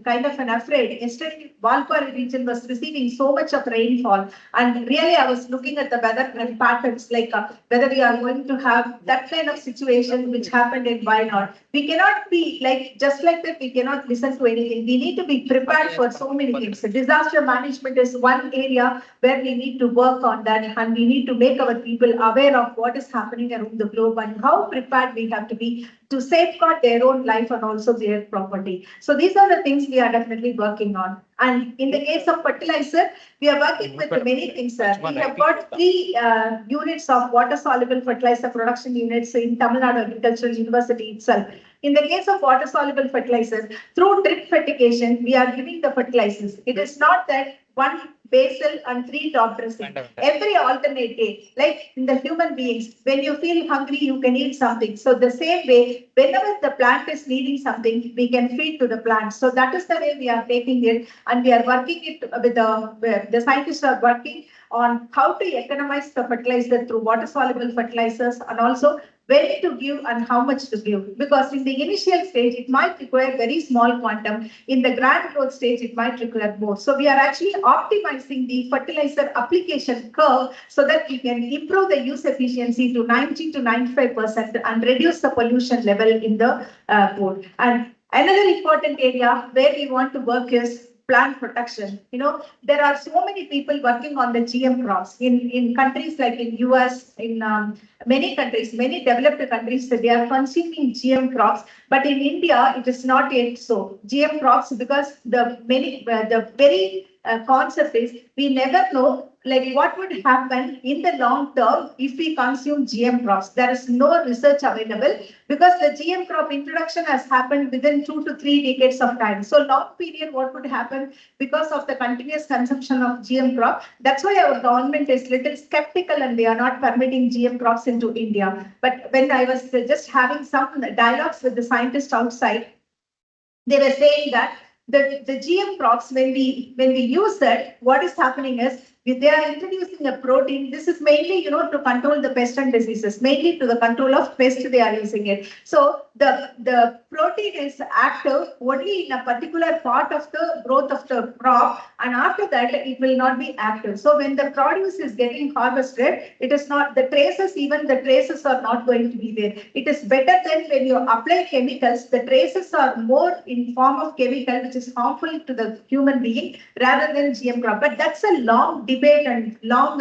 kind of afraid. Yesterday, Valpara region was receiving so much of rainfall, and really I was looking at the weather patterns, like whether we are going to have that kind of situation which happened in Wayanad. We cannot be just like that. We cannot listen to anything. We need to be prepared for so many things. Disaster management is one area where we need to work on that, and we need to make our people aware of what is happening around the globe and how prepared we have to be to safeguard their own life and also their property. So these are the things we are definitely working on. And in the case of fertilizer, we are working with many things, sir. We have got 3 units of water soluble fertilizer production units in Tamil Nadu Agricultural University itself. In the case of water soluble fertilizers, through drip fertigation, we are giving the fertilizers. It is not that one basal and 3 top dressing. Every alternate day, like in the human beings, when you feel hungry, you can eat something. So the same way, whenever the plant is needing something, we can feed to the plant. So that is the way we are taking it, and we are working it with the scientists are working on how to economize the fertilizer through water soluble fertilizers, and also when to give and how much to give. Because in the initial stage, it might require very small quantum. In the grand growth stage, it might require more. So we are actually optimizing the fertilizer application curve so that we can improve the use efficiency to 90 to 95% and reduce the pollution level in the board. And another important area where we want to work is plant protection. There are so many people working on the GM crops in countries like in US, in many countries, many developed countries, they are consuming GM crops. But in India, it is not yet so. GM crops, because the very concept is we never know what would happen in the long term if we consume GM crops. There is no research available because the GM crop introduction has happened within 2 to 3 decades of time. So long period, what would happen because of the continuous consumption of GM crop? That's why our government is little skeptical and they are not permitting GM crops into India. But when I was just having some dialogues with the scientists outside, they were saying that the GM crops, when we use that, what is happening is they are introducing a protein. This is mainly, to control the pest and diseases, mainly to the control of pest they are using it. So the protein is active only in a particular part of the growth of the crop, and after that it will not be active. So when the produce is getting harvested, it is not the traces, even the traces are not going to be there. It is better than when you apply chemicals, the traces are more in form of chemical, which is harmful to the human being rather than GM crop. But that's a long debate and long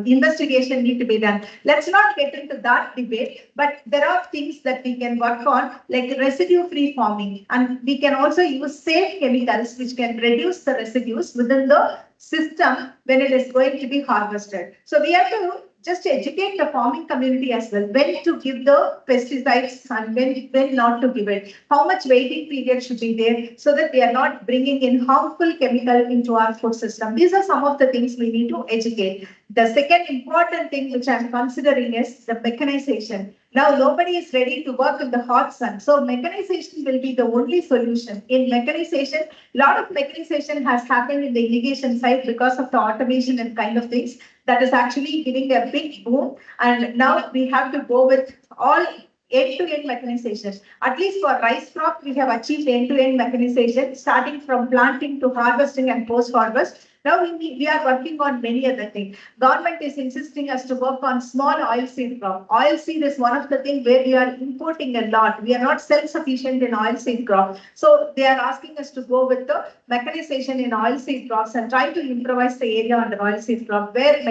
investigation need to be done. Let's not get into that debate, but there are things that we can work on, like residue-free farming, and we can also use safe chemicals which can reduce the residues within the system when it is going to be harvested. So we have to just educate the farming community as well, when to give the pesticides and when not to give it, how much waiting period should be there, so that we are not bringing in harmful chemical into our food system. These are some of the things we need to educate. The second important thing which I'm considering is the mechanization. Now nobody is ready to work in the hot sun, so mechanization will be the only solution. In mechanization, a lot of mechanization has happened in the irrigation side because of the automation and kind of things. That is actually giving a big boom, and now we have to go with all end-to-end mechanization. At least for rice crop, we have achieved end-to-end mechanization, starting from planting to harvesting and post-harvest. Now we are working on many other things. Government is insisting us to work on small oilseed crop. Oilseed is one of the things where we are importing a lot. We are not self-sufficient in oilseed crop. So they are asking us to go with the mechanization in oilseed crops and try to improvise the area on the oilseed crop where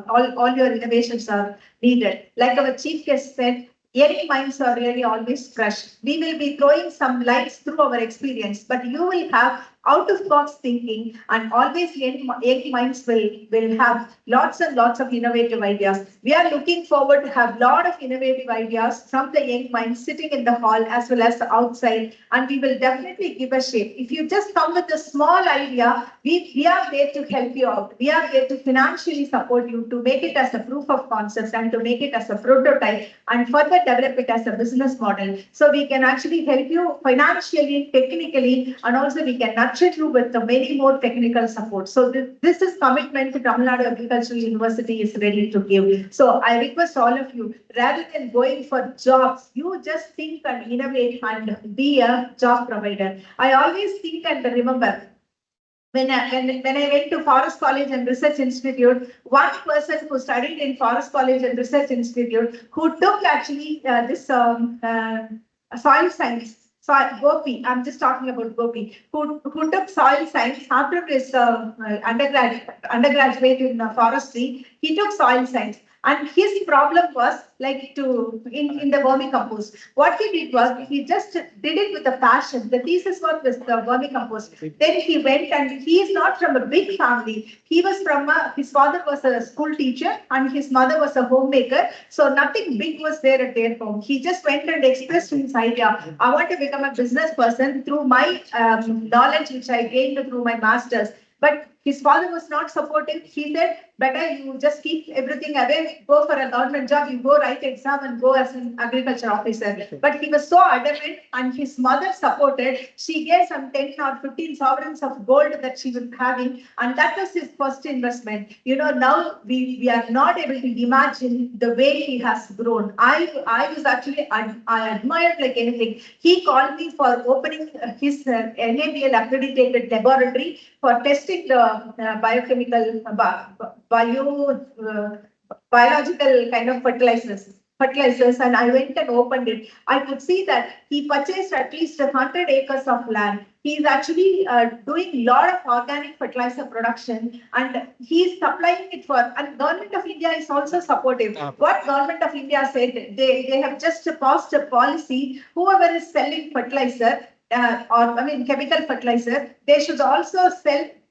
all your innovations are needed. Like our chief guest said, young minds are really always fresh. We will be throwing some lights through our experience, but you will have out-of-box thinking, and always young minds will have lots and lots of innovative ideas. We are looking forward to have a lot of innovative ideas from the young minds sitting in the hall as well as outside, and we will definitely give a shape. If you just come with a small idea, we are there to help you out. We are there to financially support you to make it as a proof of concept and to make it as a prototype and further develop it as a business model. So we can actually help you financially, technically, and also we can nurture you with many more technical support. So this is commitment to Tamil Nadu Agricultural University is ready to give. So I request all of you, rather than going for jobs, you just think and innovate and be a job provider. I always think and remember, when I went to Forest College and Research Institute, one person who studied in Forest College and Research Institute, who took actually this soil science, Gopi, I'm just talking about Gopi, who took soil science after his undergraduate in forestry, he took soil science. And his problem was like in the vermicompost. What he did was he just did it with a passion. The thesis work was the vermicompost. Then he went, and he is not from a big family. He was from his father was a school teacher and his mother was a homemaker. So nothing big was there at their home. He just went and expressed his idea. I want to become a business person through my knowledge which I gained through my masters. But his father was not supportive. He said, better you just keep everything away, go for a government job, you go write exam and go as an agriculture officer. But he was so adamant, and his mother supported. She gave some 10 or 15 sovereigns of gold that she was having, and that was his first investment. You know, now we are not able to imagine the way he has grown. I was actually, I admired like anything. He called me for opening his NABL accredited laboratory for testing the biochemical, biological kind of fertilizers, and I went and opened it. I could see that he purchased at least 100 acres of land. He is actually doing a lot of organic fertilizer production, and he is supplying it for, and Government of India is also supportive. What Government of India said, they have just passed a policy, whoever is selling fertilizer, chemical fertilizer, they should also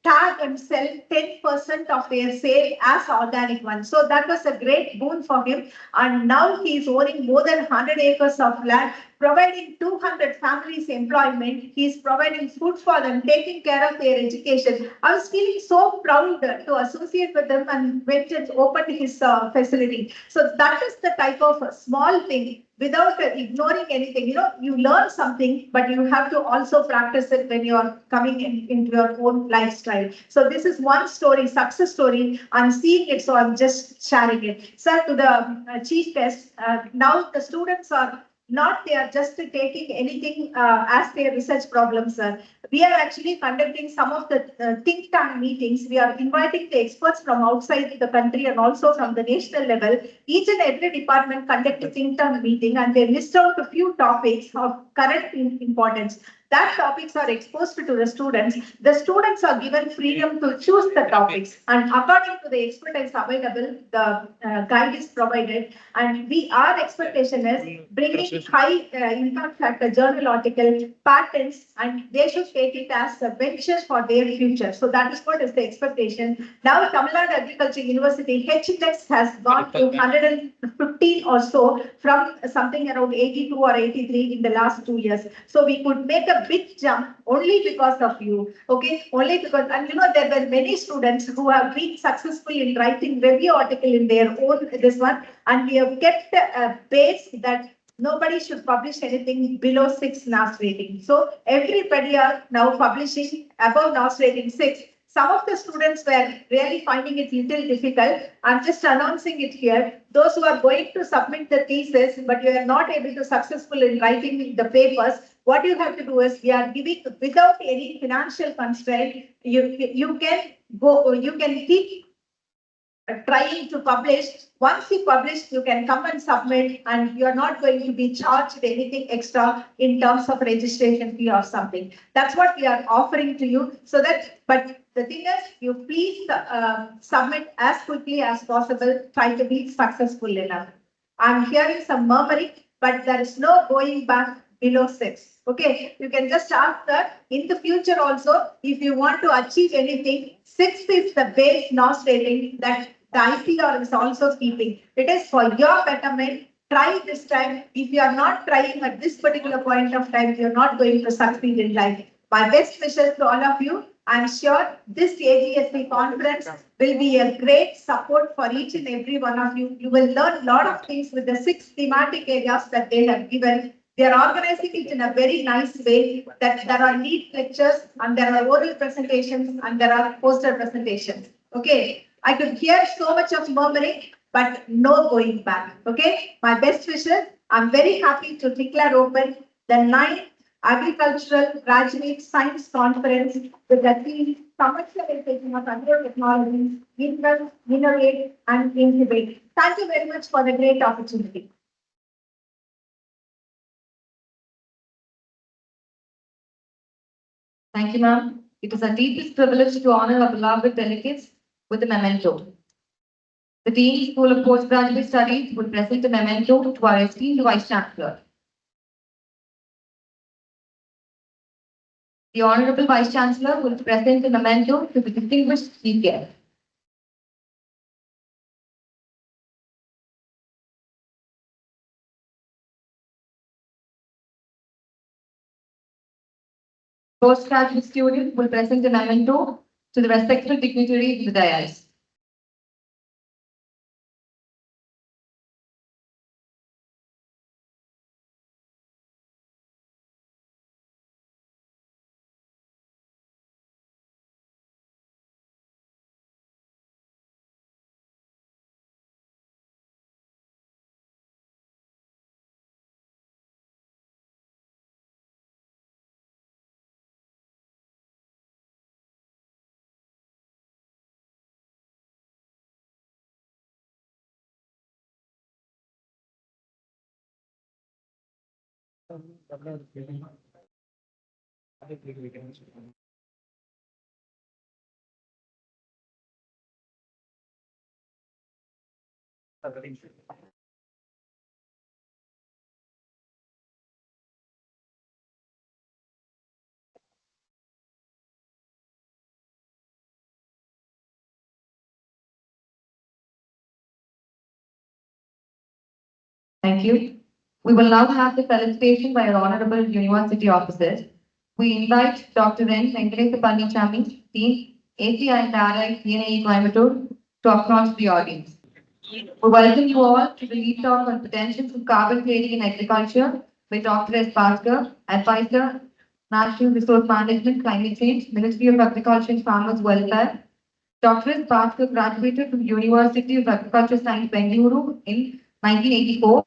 tag and sell 10% of their sale as organic one. So that was a great boon for him. And now he is owning more than 100 acres of land, providing 200 families employment. He is providing food for them, taking care of their education. I was feeling so proud to associate with them and went and opened his facility. So that is the type of small thing. Without ignoring anything, you know, you learn something, but you have to also practice it when you are coming into your own lifestyle. So this is one story, success story. I'm seeing it, so I'm just sharing it. Sir, to the chief guest, now the students are not, they are just taking anything as their research problems, sir. We are actually conducting some of the think tank meetings. We are inviting the experts from outside the country and also from the national level. Each and every department conduct a think tank meeting, and they list out a few topics of current importance. That topics are exposed to the students. The students are given freedom to choose the topics, and according to the expertise available, the guide is provided. And our expectation is bringing high impact factor journal article patents, and they should take it as a venture for their future. So that is what is the expectation. Now Tamil Nadu Agriculture University H-index has gone to 115 or so from something around 82 or 83 in the last 2 years. So we could make a big jump only because of you. Okay, only because, and you know, there were many students who have been successful in writing review article in their own this one, and we have kept a base that nobody should publish anything below 6 NAS rating. So everybody are now publishing above NAS rating 6. Some of the students were really finding it little difficult. I'm just announcing it here. Those who are going to submit the thesis, but you are not able to successful in writing the papers, what you have to do is we are giving without any financial constraint. You can go, you can keep trying to publish. Once you publish, you can come and submit, and you are not going to be charged anything extra in terms of registration fee or something. That's what we are offering to you. So that, but the thing is, you please submit as quickly as possible. Try to be successful enough. I'm hearing some murmuring, but there is no going back below 6. Okay, you can just ask that in the future also, if you want to achieve anything, 6 is the base NOS rating that the ICR is also keeping. It is for your betterment. Try this time. If you are not trying at this particular point of time, you're not going to succeed in life. My best wishes to all of you. I'm sure this AGSC conference will be a great support for each and every one of you. You will learn a lot of things with the 6 thematic areas that they have given. They are organizing it in a very nice way, that there are lead lectures and there are oral presentations and there are poster presentations. Okay, I could hear so much of murmuring, but no going back. Okay, my best wishes. I'm very happy to declare open the 9th Agricultural Graduate Science Conference with the theme Commercializing of Agro Technologies, Innovate and Incubate. Thank you very much for the great opportunity. Thank you, ma'am. It is our deepest privilege to honor our beloved delegates with a memento. The Dean School of Postgraduate Studies will present a memento to our esteemed Vice Chancellor. The Honorable Vice Chancellor will present a memento to the distinguished chief guest. Postgraduate student will present a memento to the respectful dignitary of the dais. Thank you. We will now have the felicitation by our honorable university officers. We invite Dr. N. Venkatesa Palnichami, Dean, ACI and RI, CNAE Coimbatore, to approach the audience. We welcome you all to the lead talk on potentials of carbon trading in agriculture by Dr. S. Bhaskar, Advisor, National Resource Management, Climate Change, Ministry of Agriculture and Farmers Welfare. Dr. S. Bhaskar graduated from the University of Agriculture Science, Bengaluru in 1984,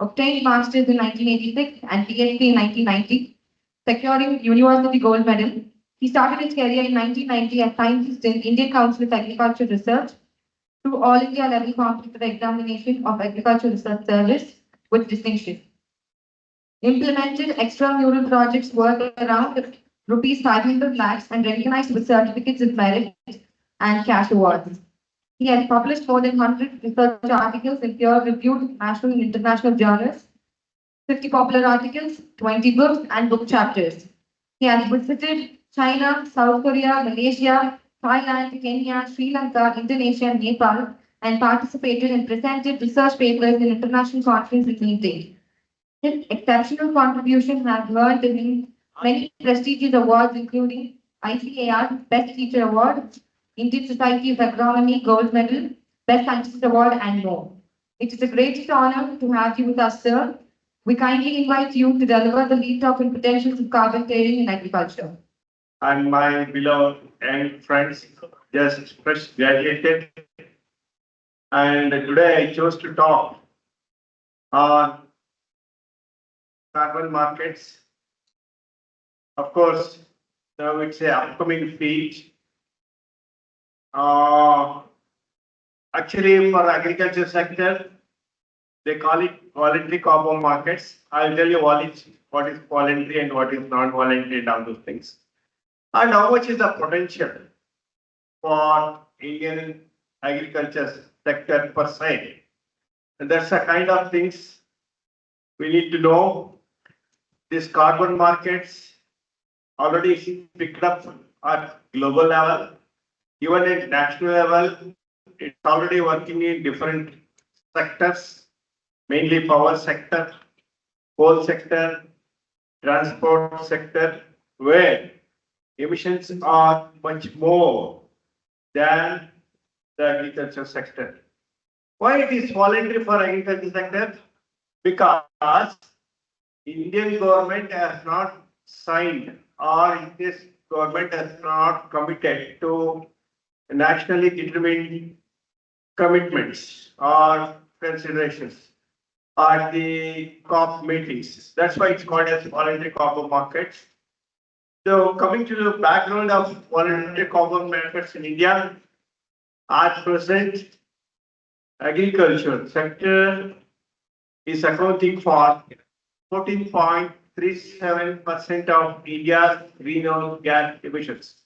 obtained Masters in 1986 and PhD in 1990, securing University Gold Medal. He started his career in 1990 as scientist in Indian Council of Agriculture Research through All India level competitive examination of Agriculture Research Service with distinction. Implemented extramural projects worth around rupees 500 lakhs and recognized with certificates of merit and cash awards. He has published more than 100 research articles in peer-reviewed national and international journals, 50 popular articles, 20 books, and book chapters. He has visited China, South Korea, Malaysia, Thailand, Kenya, Sri Lanka, Indonesia, and Nepal, and participated and presented research papers in international conferences and meetings. His exceptional contribution has earned him many prestigious awards, including ICAR Best Teacher Award, Indian Society of Agronomy Gold Medal, Best Scientist Award, and more. It is a great honor to have you with us, sir. We kindly invite you to deliver the lead talk on potentials of carbon trading in agriculture. and my beloved young friends, just fresh graduated. And today I chose to talk on carbon markets. Of course, now it's a upcoming field. Actually, for agriculture sector, they call it voluntary carbon markets. I'll tell you what is voluntary and what is non-voluntary and all those things. And how much is the potential for Indian agriculture sector per se. And that's the kind of things we need to know. These carbon markets already picked up at global level, even at national level. It's already working in different sectors, mainly power sector, coal sector, transport sector, where emissions are much more than the agriculture sector. Why it is voluntary for agriculture sector? Because Indian government has not signed or this government has not committed to nationally determined commitments or considerations at the COP meetings. That's why it's called as voluntary carbon markets. So coming to the background of voluntary carbon markets in India, at present, agriculture sector is accounting for 14.37% of India's greenhouse gas emissions.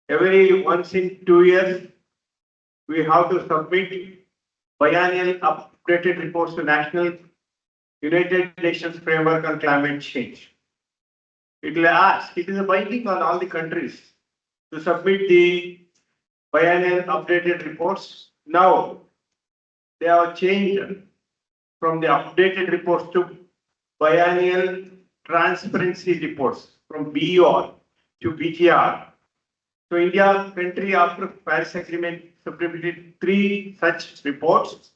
Every once in 2 years, we have to submit biennial updated reports to National United Nations Framework on Climate Change. It will ask, it is a binding on all the countries to submit the biennial updated reports. Now, they have changed from the updated reports to biennial transparency reports, from BER to BGR. So India country after Paris Agreement submitted 3 such reports,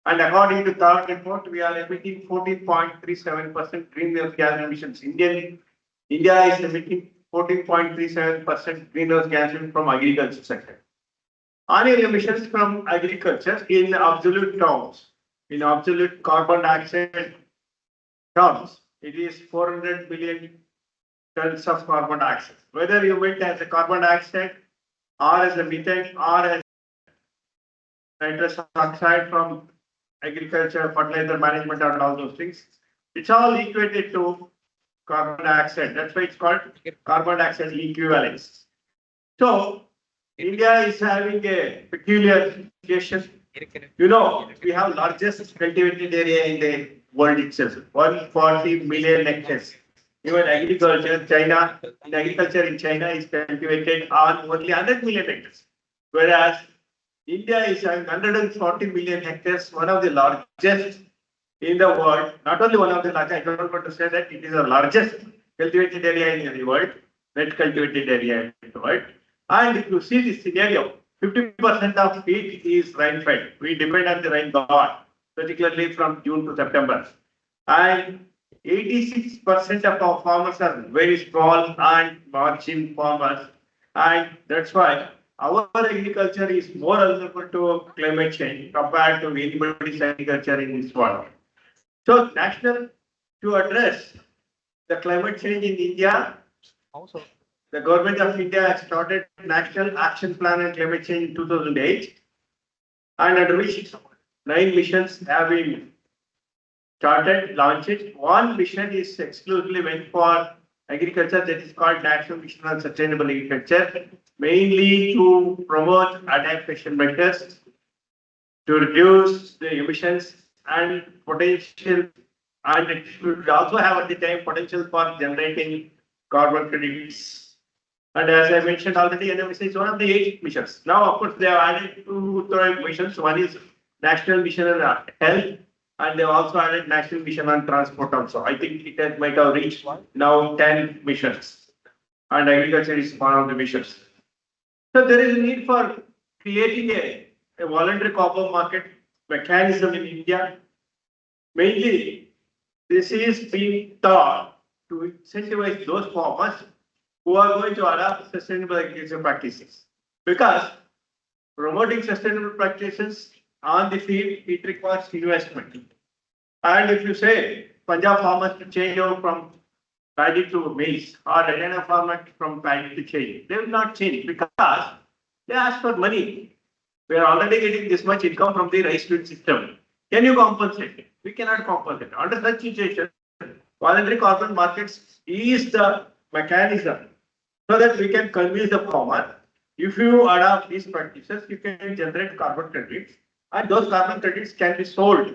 and according to third report, we are emitting 14.37% greenhouse gas emissions. India is emitting 14.37% greenhouse gas emissions from agriculture sector. Annual emissions from agriculture in absolute terms, in absolute carbon dioxide terms, it is 400 million tons of carbon dioxide. Whether you emit as a carbon dioxide or as a methane or as nitrous oxide from agriculture, fertilizer management and all those things, it's all equated to carbon dioxide. That's why it's called carbon dioxide equivalence. So India is having a peculiar situation. You know, we have largest cultivated area in the world itself, 140 million hectares. Even agriculture, China, in agriculture in China is cultivated on only 100 million hectares. Whereas India is having 140 million hectares, one of the largest in the world. Not only one of the largest, I don't want to say that it is the largest cultivated area in the world, net cultivated area in the world. And if you see this scenario, 50% of it is rainfed. We depend on the rain god, particularly from June to September. And 86% of our farmers are very small and margin farmers. And that's why our agriculture is more vulnerable to climate change compared to anybody's agriculture in this world. So, national to address the climate change in India, the government of India has started National Action Plan on Climate Change in 2008, and under which 9 missions have been started, launched. One mission is exclusively meant for agriculture, that is called National Mission on Sustainable Agriculture, mainly to promote adaptation measures to reduce the emissions and potential, and it should also have at the time potential for generating carbon credits. And as I mentioned already, NMC is one of the 8 missions. Now, of course, they have added 2 missions. One is National Mission on Health, and they have also added National Mission on Transport also. I think it might have reached now 10 missions. And agriculture is one of the missions. So there is a need for creating a voluntary carbon market mechanism in India. Mainly, this is being thought to incentivize those farmers who are going to adopt sustainable agriculture practices. Because promoting sustainable practices on the field, it requires investment. And if you say Punjab farmers to change over from paddy to maize or Haryana farmer from paddy to change, they will not change because they ask for money. We are already getting this much income from the rice field system. Can you compensate? We cannot compensate. Under such situation, voluntary corporate markets is the mechanism so that we can convince the farmer. If you adopt these practices, you can generate carbon credits, and those carbon credits can be sold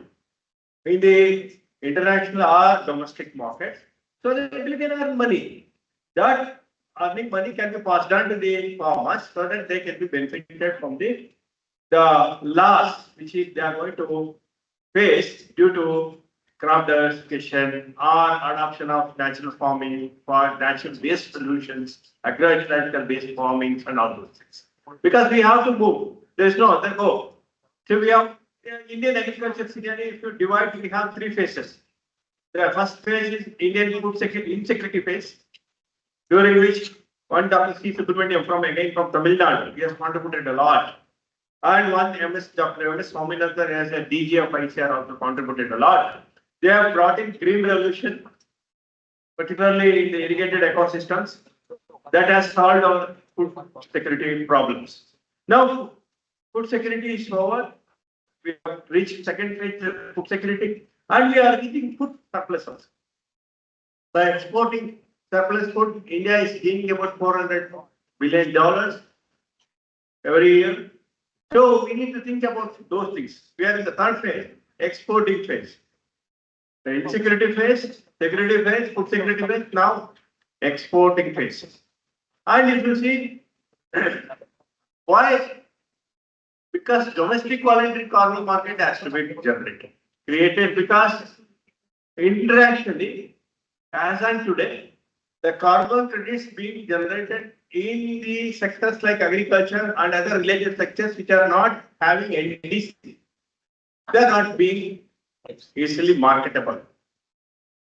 in the international or domestic markets, so that people can earn money. That earning money can be passed on to the farmers so that they can be benefited from the loss which they are going to face due to crop diversification or adoption of natural farming for natural based solutions, agroecological based farming and all those things. Because we have to move. There is no other go. So we have Indian agriculture scenario, if you divide, we have three phases. The first phase is Indian food security insecurity phase, during which one Dr. C. Subramaniam from Tamil Nadu, he has contributed a lot. And one Dr. MS Swaminathan as a DG of ICR also contributed a lot. They have brought in green revolution, particularly in the irrigated ecosystems, that has solved our food security problems. Now, food security is over. We have reached second phase food security, and we are eating food surpluses. By exporting surplus food, India is gaining about $400 billion every year. So we need to think about those things. We are in the third phase, exporting phase. The insecurity phase, security phase, food security phase, now exporting phase. And if you see, why? Because domestic voluntary carbon market has to be generated, created, because internationally, as on today, the carbon credits being generated in the sectors like agriculture and other related sectors which are not having NDC, they are not being easily marketable.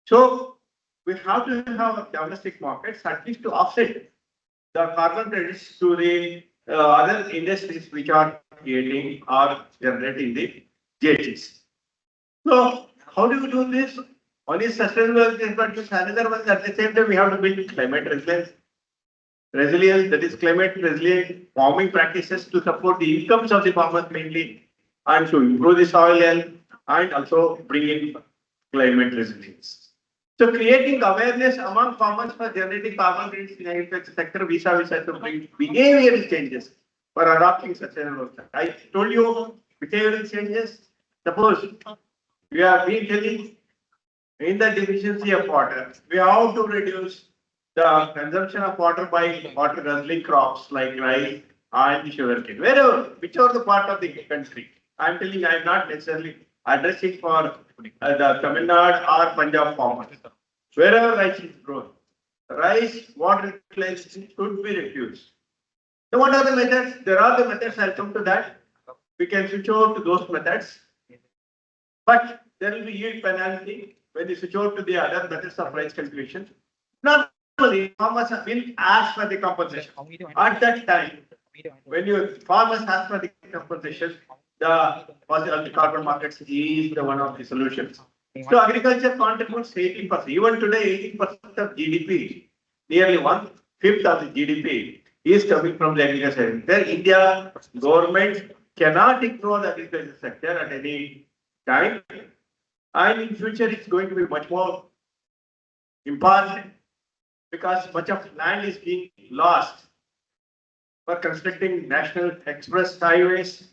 So we have to have domestic markets at least to offset the carbon credits to the other industries which are creating or generating the GHGs. So how do we do this? One is sustainable agriculture, another one at the same time we have to build climate resilience, that is climate resilient farming practices to support the incomes of the farmers mainly, and to improve the soil health and also bring in climate resilience. So creating awareness among farmers for generating carbon credits in agriculture sector vis-a-vis to bring behavioral changes for adopting sustainable. I told you behavioral changes. Suppose we have been telling in the deficiency of water, we have to reduce the consumption of water by water guzzling crops like rice and sugarcane. Wherever, whichever the part of the country. I am telling, I am not necessarily addressing for the Tamil Nadu or Punjab farmers. Wherever rice is grown, rice water utilization should be reduced. So what are the methods? There are the methods, I'll come to that. We can switch over to those methods. But there will be yield penalty when you switch over to the other methods of rice cultivation. Normally, farmers will ask for the compensation. At that time, when farmers ask for the compensation, the carbon markets is the one of the solutions. So agriculture contributes 18%. Even today, 18% of GDP, nearly 1/5 of the GDP is coming from the agriculture sector. India government cannot ignore the agriculture sector at any time. And in future, it's going to be much more important because much of land is being lost for constructing national express highways,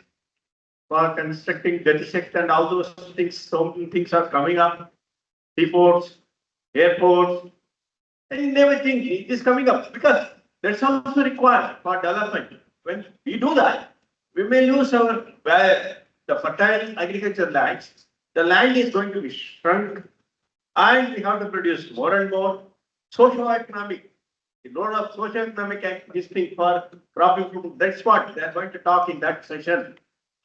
for constructing dissect and all those things. So many things are coming up. Seaports, airports, and everything is coming up because that's also required for development. When we do that, we may lose the fertile agriculture lands. The land is going to be shrunk, and we have to produce more and more socio-economic. The role of socio-economic this thing for crop improvement. That's what they are going to talk in that session.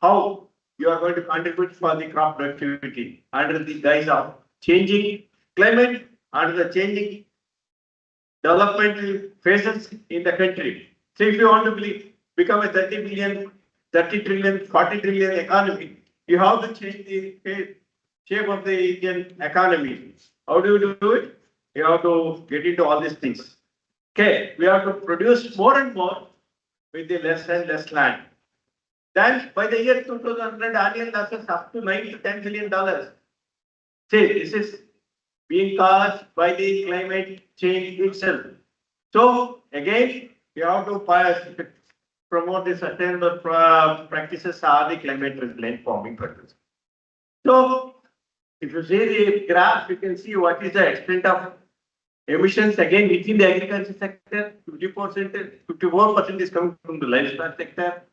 How you are going to contribute for the crop productivity under the guise of changing climate, under the changing developmental phases in the country. So if you want to become a 30 billion, 30 trillion, 40 trillion economy, you have to change the shape of the Indian economy. How do you do it? You have to get into all these things. Okay, we have to produce more and more with the less and less land. Then by the year 2000, annual losses up to $9 to $10 billion. See, this is being caused by the climate change itself. So again, you have to promote the sustainable practices are the climate resilient farming practices. So if you see the graph, you can see what is the extent of emissions again within the agriculture sector. 54% is coming from the livestock sector,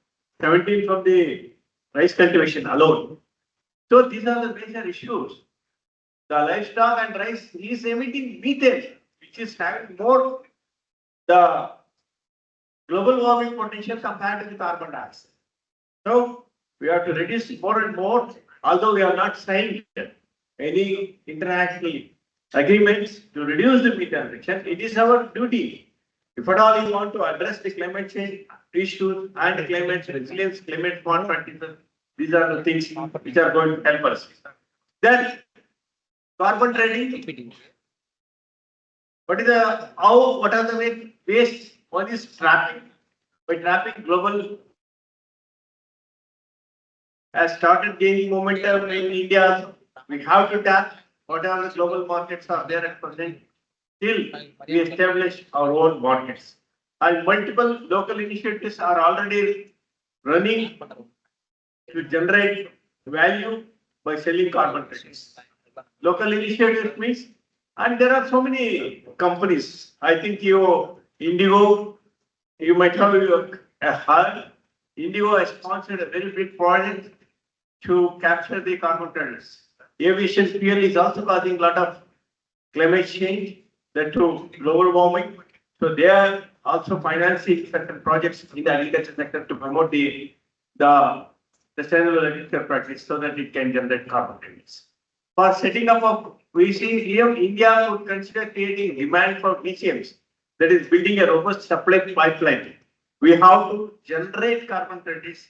17% from the rice cultivation alone. So these are the major issues. The livestock and rice is emitting methane, which is having more the global warming potential compared to the carbon dioxide. So we have to reduce more and more, although we have not signed any international agreements to reduce the methane emission. It is our duty. If at all you want to address the climate change issues and climate resilience, climate smart practices, these are the things which are going to help us. Then carbon trading. What are the ways? One is trapping. By trapping, global has started gaining momentum in India. We have to tap whatever the global markets are there at present till we establish our own markets. And multiple local initiatives are already running to generate value by selling carbon credits. Local initiatives means, and there are so many companies. I think Indigo, you might have heard. Indigo has sponsored a very big project to capture the carbon credits. Aviation fuel is also causing a lot of climate change, that to global warming. So they are also financing certain projects in the agriculture sector to promote the sustainable agriculture practice so that it can generate carbon credits. For setting up of, we see here India would consider creating demand for VCMs, that is building a robust supply pipeline. We have to generate carbon credits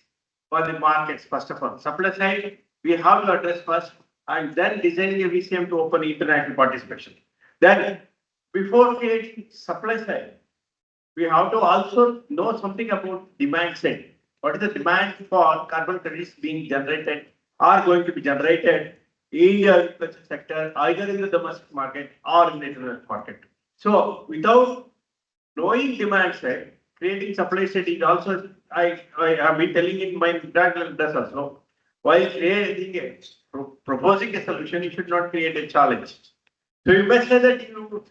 for the markets first of all. Supply side, we have to address first and then designing a VCM to open international participation. Then before creating supply side, we have to also know something about demand side. What is the demand for carbon credits being generated or going to be generated in the agriculture sector, either in the domestic market or in the international market. So without knowing demand side, creating supply side is also, I have been telling in my international address also, while proposing a solution, you should not create a challenge. So you must say that you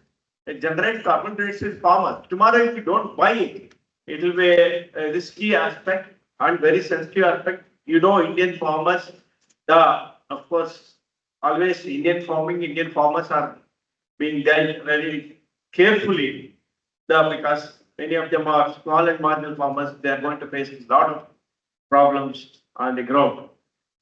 generate carbon credits with farmers. Tomorrow, if you don't buy it, it will be a risky aspect and very sensitive aspect. You know, Indian farmers, of course, always Indian farmers are being dealt very carefully because many of them are small and marginal farmers. They are going to face a lot of problems on the ground.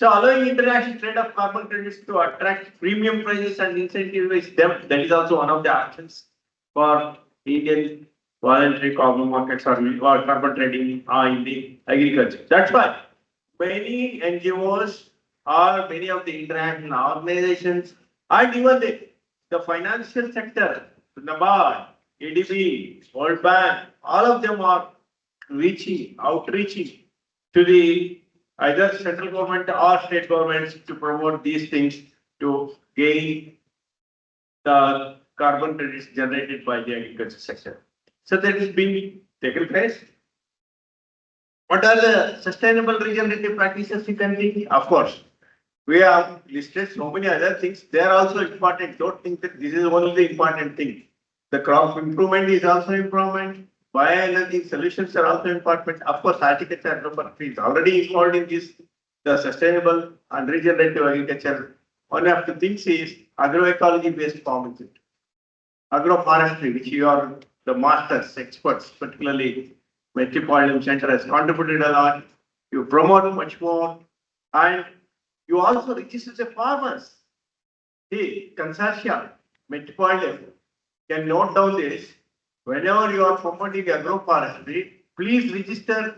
So allowing international trade of carbon credits to attract premium prices and incentivize them, that is also one of the actions for Indian voluntary carbon markets or carbon trading in the agriculture. That's why many NGOs or many of the international organizations and even the financial sector, NABARD, ADB, World Bank, all of them are outreaching to the either central government or state governments to promote these things to gain the carbon credits generated by the agriculture sector. So that is being taken place. What are the sustainable regenerative practices you can think? Of course, we have listed so many other things. They are also important. Don't think that this is only the important thing. The crop improvement is also important. Bioenergy solutions are also important. Of course, horticulture agroforestry is already involved in this. The sustainable and regenerative agriculture. One of the things is agroecology based farming. Agroforestry, which you are the masters, experts, particularly Metropolitan Center has contributed a lot. You promote much more, and you also register the farmers. The consortium, Metropolitan, can note down this. whenever you are promoting agroforestry, please register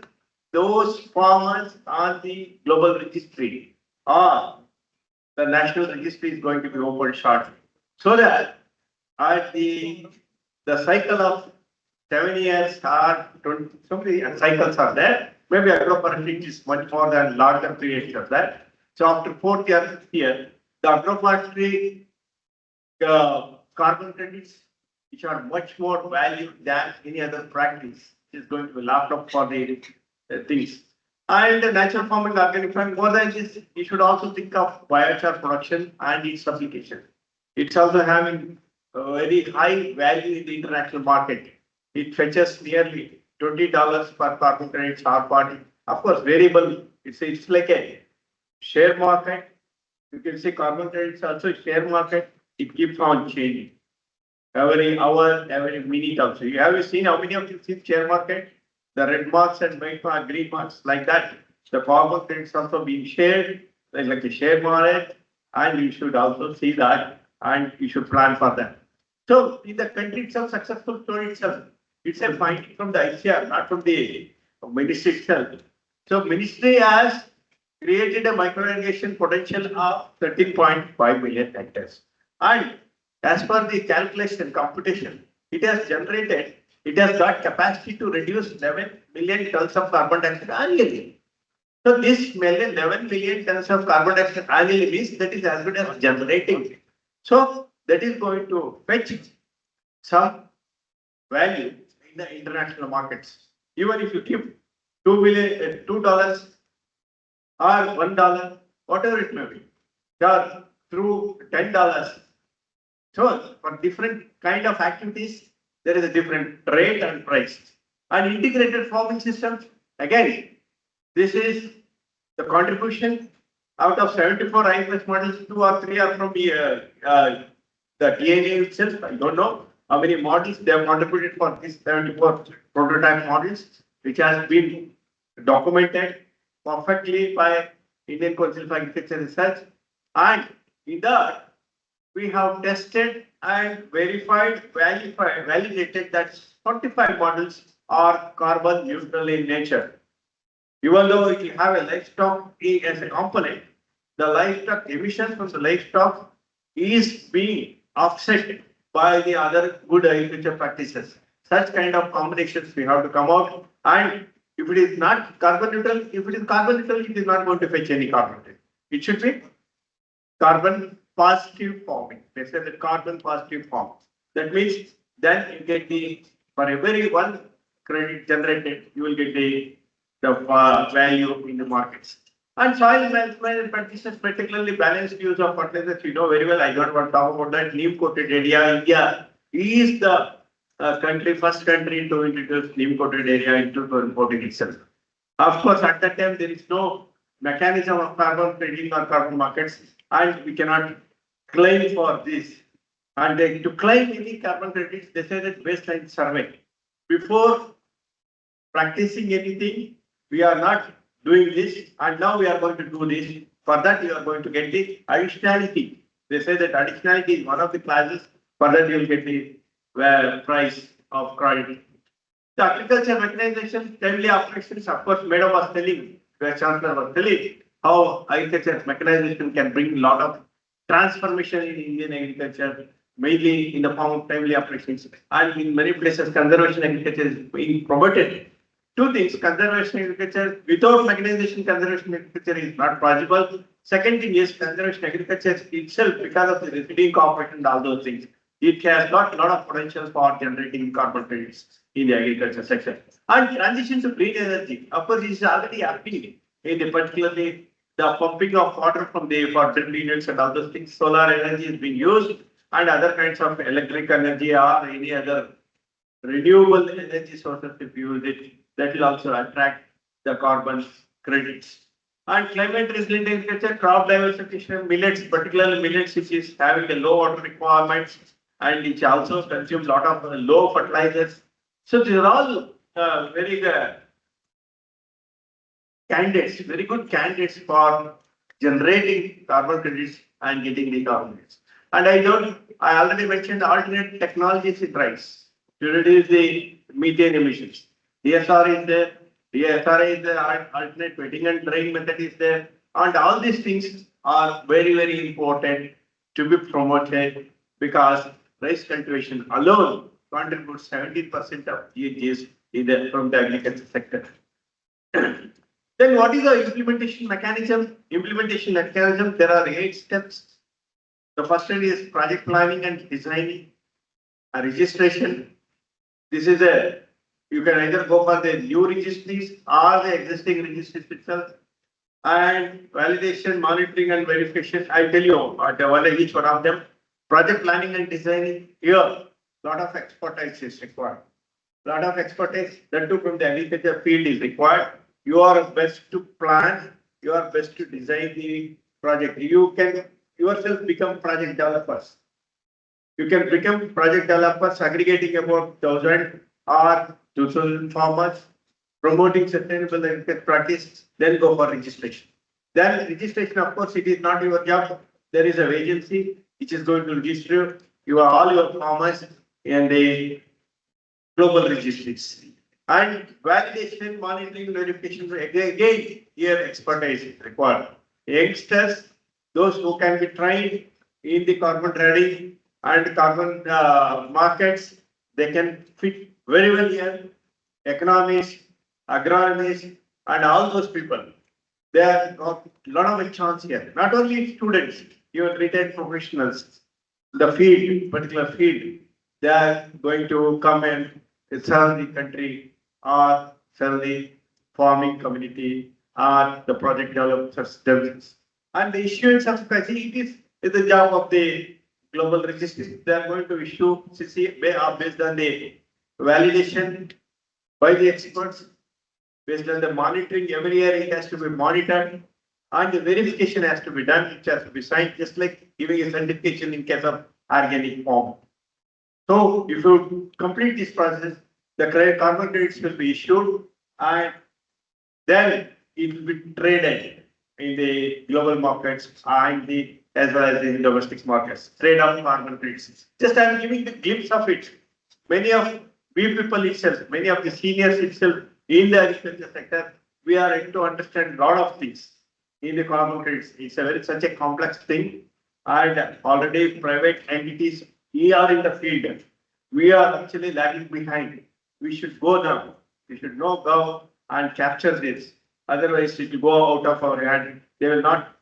those farmers on the global registry, or the national registry is going to be opened shortly. So that at the cycle of 7 years or 20, so many cycles are there. Maybe agroforestry is much more than larger periods of that. So after 4th year, 5th year, the agroforestry carbon credits, which are much more valued than any other practice, is going to be lapped up for the things. And the natural farming, organic farming, more than this, you should also think of biochar production and its application. It's also having a very high value in the international market. It fetches nearly $20 per carbon credits R party. Of course, variable. It's like a share market. You can say carbon credits also share market. It keeps on changing. Every hour, every minute also. You have seen how many of you see share market? The red marks and white marks, green marks, like that. The carbon credits also being shared, like a share market, and you should also see that, and you should plan for that. So, in the country itself, successful story itself, it's a finding from the ICR, not from the ministry itself. So, ministry has created a micro irrigation potential of 13.5 million hectares. And as per the calculation computation, it has got capacity to reduce 11 million tons of carbon dioxide annually. So this 11 million tons of carbon dioxide annually means that is as good as generating. So that is going to fetch some value in the international markets. Even if you keep $2 or $1, whatever it may be, or through $10. So for different kind of activities, there is a different rate and price. And integrated farming systems, again, this is the contribution out of 74 IFS models, 2 or 3 are from the DNA itself. I don't know how many models they have contributed for these 74 prototype models, which has been documented perfectly by Indian Council of Agriculture Research. And in that, we have tested and validated that 45 models are carbon neutral in nature. Even though it will have a livestock as a component, the livestock emissions from the livestock is being offset by the other good agriculture practices. Such kind of combinations we have to come out. And if it is not carbon neutral, if it is carbon neutral, it is not going to fetch any carbon. It should be carbon positive farming. They say the carbon positive farm. That means then you get for every one credit generated, you will get the value in the markets. And soil management practices, particularly balanced use of fertilizers, you know very well. I don't want to talk about that. Neem coated area, India is the first country to introduce neem coated area in 2014 itself. Of course, at that time there is no mechanism of carbon trading or carbon markets, and we cannot claim for this. And to claim any carbon credits, they say that baseline survey. Before practicing anything, we are not doing this, and now we are going to do this. For that, you are going to get the additionality. They say that additionality is one of the classes. For that, you will get the price of credit. The agriculture mechanization, timely operations, of course, Madam was telling, the Chancellor was telling how agriculture mechanization can bring a lot of transformation in Indian agriculture, mainly in the form of timely operations. And in many places, conservation agriculture is being promoted. Two things, conservation agriculture, without mechanization, conservation agriculture is not possible. Second thing is conservation agriculture itself, because of the residing cooperation and all those things, it has got a lot of potential for generating carbon credits in the agriculture sector. And transition to green energy, of course, is already happening, in particularly the pumping of water from for drip units and all those things. Solar energy is being used, and other kinds of electric energy or any other renewable energy sources, if you use it, that will also attract the carbon credits. And climate resilient agriculture, crop diversification, millets, particularly millets, which is having a low water requirements, and which also consumes a lot of low fertilizers. So these are all very candidates, very good candidates for generating carbon credits and getting the carbon credits. And I already mentioned alternate technologies in rice. to reduce the methane emissions. DSR is there, DSR is the alternate wetting and drying method is there, and all these things are very, very important to be promoted because rice cultivation alone contributes 70% of GHGs from the agriculture sector. Then what is the implementation mechanism? Implementation mechanism, there are 8 steps. The first one is project planning and designing, a registration. This is you can either go for the new registries or the existing registries itself. And validation, monitoring and verification. I'll tell you each one of them. Project planning and designing, here, lot of expertise is required. Lot of expertise, that too from the agriculture field is required. You are best to plan, you are best to design the project. You can yourself become project developers. You can become project developers aggregating about 1,000 or 2,000 farmers, promoting sustainable agriculture practice, then go for registration. Then registration, of course, it is not your job. There is an agency which is going to register all your farmers in the global registries. And validation, monitoring, verification, again, here expertise is required. Youngsters, those who can be trained in the carbon trading and carbon markets, they can fit very well here. Economists, agronomists, and all those people, they have got a lot of a chance here. Not only students, even retail professionals, the field, particular field, they are going to come and serve the country or serve the farming community or the project developers themselves. And the issuance of facilities is the job of the global registry. They are going to issue CC based on the validation by the experts, based on the monitoring. Every year it has to be monitored and the verification has to be done, which has to be signed, just like giving a certification in case of organic form. So if you complete this process, the carbon credits will be issued and then it will be traded in the global markets and as well as in domestic markets. Trade of carbon credits. Just I am giving the glimpse of it. Many of we people itself, many of the seniors itself in the agriculture sector, we are able to understand a lot of things in the carbon credits. It's such a complex thing, and already private entities are in the field. We are actually lagging behind. We should go now. We should go and capture this. Otherwise, it will go out of our hand. They will not.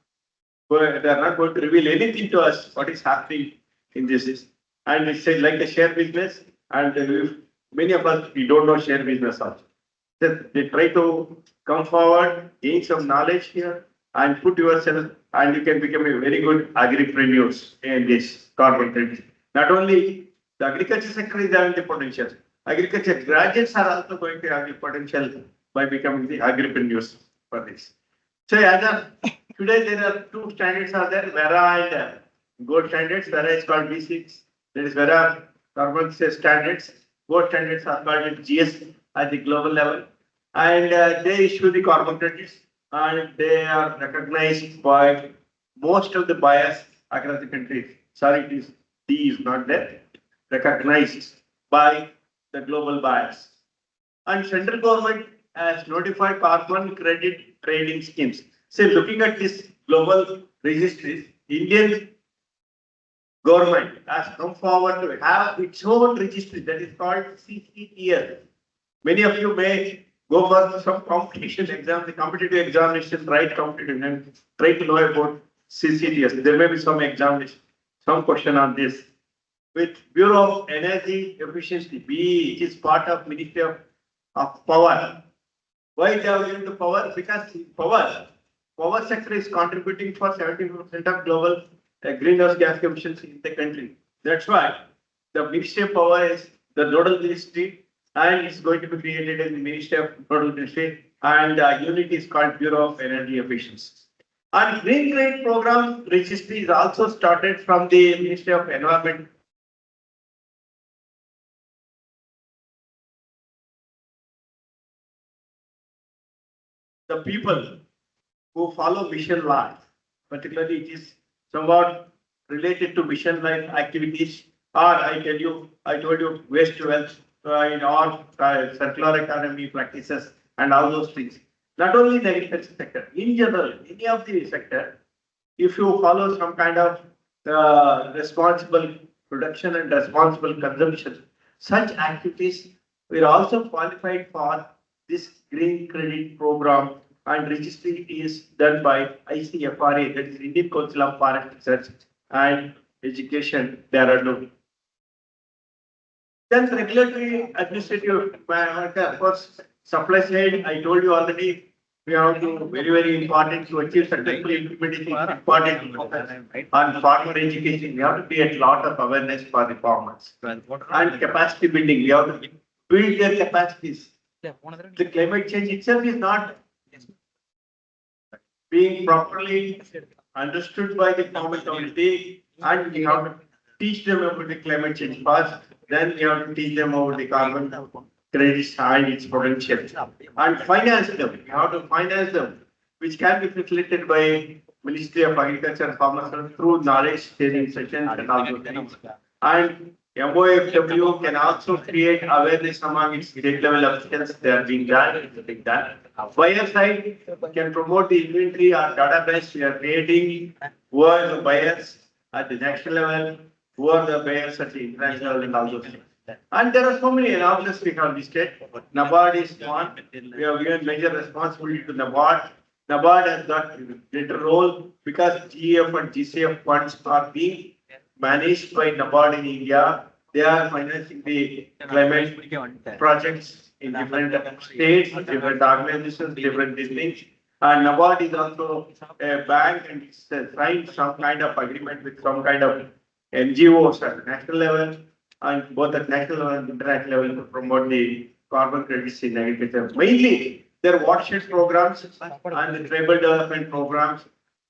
They are not going to reveal anything to us what is happening in this. And it's like a share business. And many of us we don't know share business also. They try to come forward, gain some knowledge here, and put yourself, and you can become a very good agripreneurs in this carbon credit. Not only the agriculture sector is having the potential, agriculture graduates are also going to have the potential by becoming the agripreneurs for this. So today there are 2 standards are there, Vera and Gold standards. Vera is called B6. There is Vera carbon standards. Gold standards are called GS at the global level. And they issue the carbon credits and they are recognized by most of the buyers across the country. Sorry, D is not there. Recognized by the global buyers. And central government has notified carbon credit trading schemes. So looking at this global registries, Indian government has come forward to have its own registry that is called CCTS. Many of you may go for some competition exam, the competitive examination, right competitive, and try to know about CCTS. There may be some examination, some question on this. With Bureau of Energy Efficiency, BE, it is part of Ministry of Power. Why they are given to power? Because power sector is contributing for 70% of global greenhouse gas emissions in the country. That's why the Ministry of Power is the nodal ministry, and it's going to be created in the Ministry of Nodal Ministry, and the unit is called Bureau of Energy Efficiency. And Green Credit Program registry is also started from the Ministry of Environment. The people who follow mission life, particularly it is somewhat related to mission life activities I told you waste to wealth, in all circular economy practices and all those things. Not only in the agriculture sector, in general, any of the sector, if you follow some kind of responsible production and responsible consumption, such activities were also qualified for this green credit program, and registry is done by ICFRA, that is Indian Council of Forest Research and Education, Dehradun. Then regulatory administrative, of course, supply side, I told you already, we have to very important to achieve successful implementation, important on farmer education. We have to create a lot of awareness for the farmers. And capacity building, we have to build their capacities. The climate change itself is not being properly understood by the farmer community, and we have to teach them about the climate change first. Then we have to teach them about the carbon credits and its potential, and finance them. We have to finance them, which can be facilitated by Ministry of Agriculture and Farmers through knowledge sharing sessions and all those things. And MOFW can also create awareness among its state level officials. They are being done. Buyer side can promote the inventory or database we are creating. Who are the buyers at the national level? Who are the buyers at the international level and all those things. And there are so many enablers we have listed. NABARD is one. We have given major responsibility to NABARD. NABARD has got greater role because GF and GCF funds are being managed by NABARD in India. They are financing the climate projects in different states, different organizations, different districts. And NABARD is also a bank, and it's signed some kind of agreement with some kind of NGOs at national level, and both at national level and international level to promote the carbon credits in agriculture. Mainly, their watershed programs and the tribal development programs,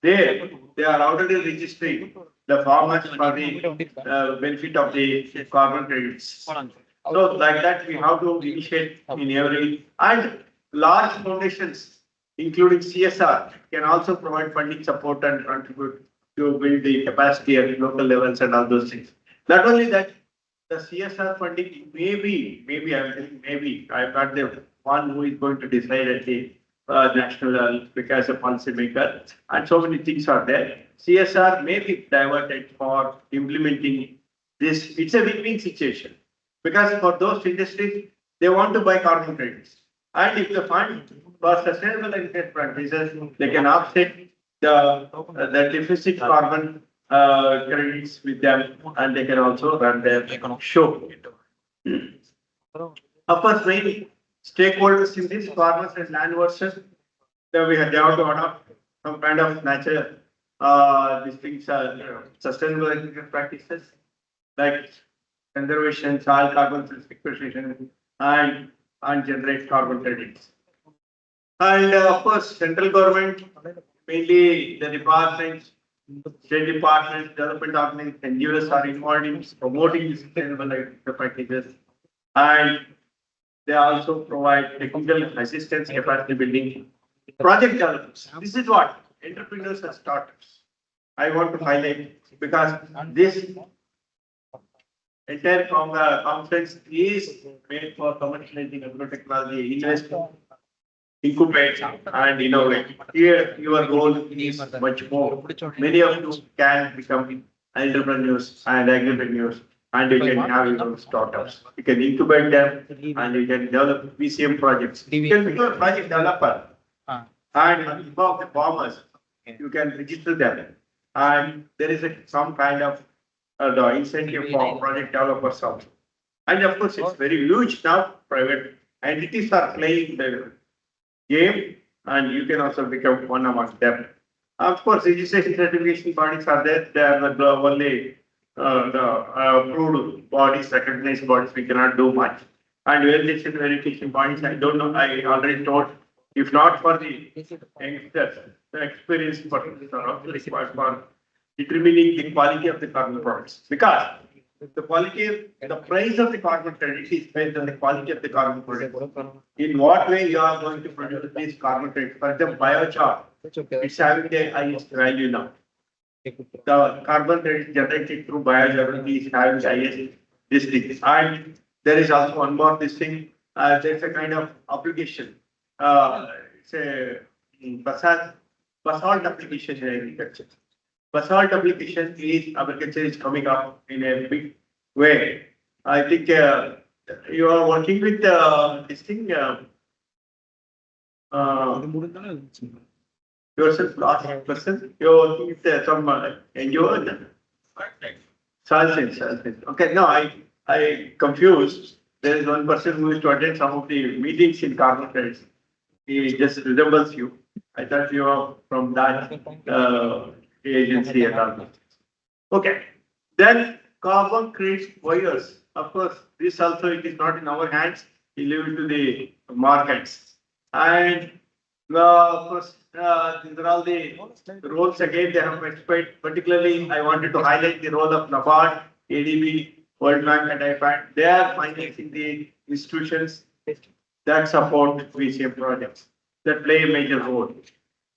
they are already registering the farmers for the benefit of the carbon credits. So like that, we have to initiate in every, and large foundations, including CSR, can also provide funding support and contribute to build the capacity at local levels and all those things. Not only that, the CSR funding maybe I'm saying maybe, I'm not the one who is going to decide at the national level because a policy maker, and so many things are there. CSR may be diverted for implementing this. It's a win-win situation because for those industries, they want to buy carbon credits. And if the fund for sustainable agriculture practices, they can offset the deficit carbon credits with them, and they can also run their show. Of course, many stakeholders in this, farmers and land workers, they have to adopt some kind of natural these things sustainable agriculture practices like conservation, soil carbon sequestration, and generate carbon credits. And of course, central government, mainly the departments, state departments, development organizations, NGOs are involved in promoting the sustainable agriculture practices, and they also provide technical assistance, capacity building, project developers. This is what entrepreneurs and startups I want to highlight, because this entire conference is made for commercializing agro technology, invest, incubate, and innovate. Here, your role is much more. Many of you can become entrepreneurs and agripreneurs, and you can have your own startups. You can incubate them, and you can develop VCM projects. You can become a project developer, and involve the farmers. You can register them, and there is some kind of the incentive for project developers also. And of course, it's very huge now. Private entities are playing the game, and you can also become one among them. Of course, registration certification bodies are there. They are the only approved bodies, recognized bodies. We cannot do much. And verification bodies, I don't know. I already told. If not for the youngsters, the experience for determining the quality of the carbon products, because the quality, the price of the carbon credit is based on the quality of the carbon product. In what way you are going to produce these carbon credits? For example, biochar, it's having the highest value now. the carbon credit generated through biogeography is having highest this thing. And there is also one more this thing, there's a kind of application. It's a basalt application in agriculture. Basalt application is agriculture is coming up in a big way. I think you are working with this thing. Yourself, last person, you're working with some NGO. Science. Okay, no, I confused. There is one person who is to attend some of the meetings in carbon credits. He just resembles you. I thought you are from that agency and all. Okay, then carbon credits buyers. Of course, this also it is not in our hands. We leave it to the markets. And of course, these are all the roles again they have explained. Particularly, I wanted to highlight the role of NABARD, ADB, World Bank, and IFAD. They are financing the institutions that support VCM projects that play a major role.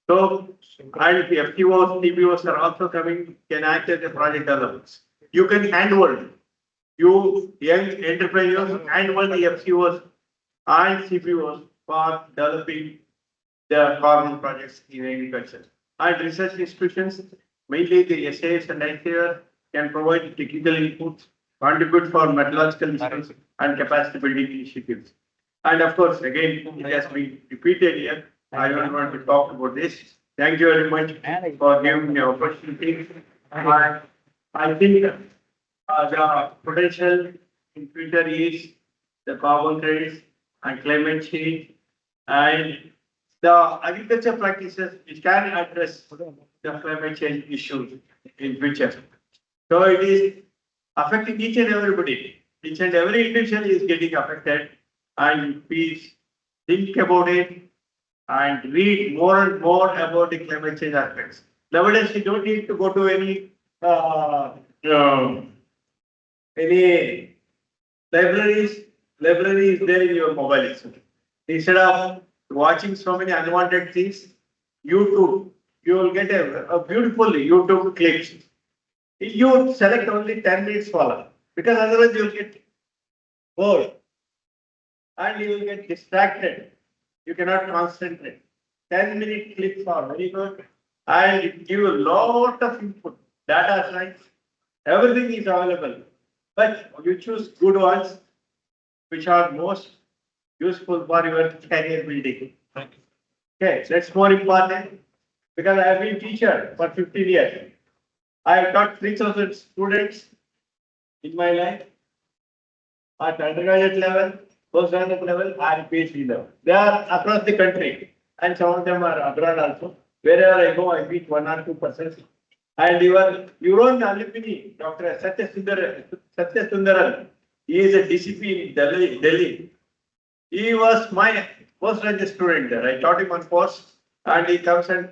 So, and the FTOs, TBOs are also coming, can act as a project developers. You can handhold, you young entrepreneurs handhold the FTOs and CPOs for developing the carbon projects in agriculture. And research institutions, mainly the SAS and ICR, can provide technical inputs, contribute for methodological research and capacity building initiatives. And of course, again, it has been repeated here. I don't want to talk about this. Thank you very much for giving me the opportunity. I think the potential in future is the carbon credits and climate change and the agriculture practices which can address the climate change issues in future. So it is affecting each and everybody. Each and every individual is getting affected, and please think about it and read more and more about the climate change aspects. Nowadays, you don't need to go to any libraries. Library is there in your mobile itself. Instead of watching so many unwanted things, YouTube, you will get a beautiful YouTube clips. You select only 10 minutes follow, because otherwise you will get bored and you will get distracted. You cannot concentrate. 10-minute clips are very good and it give a lot of input, data science, everything is available. But you choose good ones which are most useful for your career building. Okay, that's more important because I have been teacher for 15 years. I have taught 3,000 students in my life at undergraduate level, postgraduate level, and PhD level. They are across the country, and some of them are abroad also. Wherever I go, I meet 1 or 2%. And your own alumni, Dr. Satya Sundaran, he is a DCP in Delhi. He was my postgraduate student there. I taught him one course, and he comes and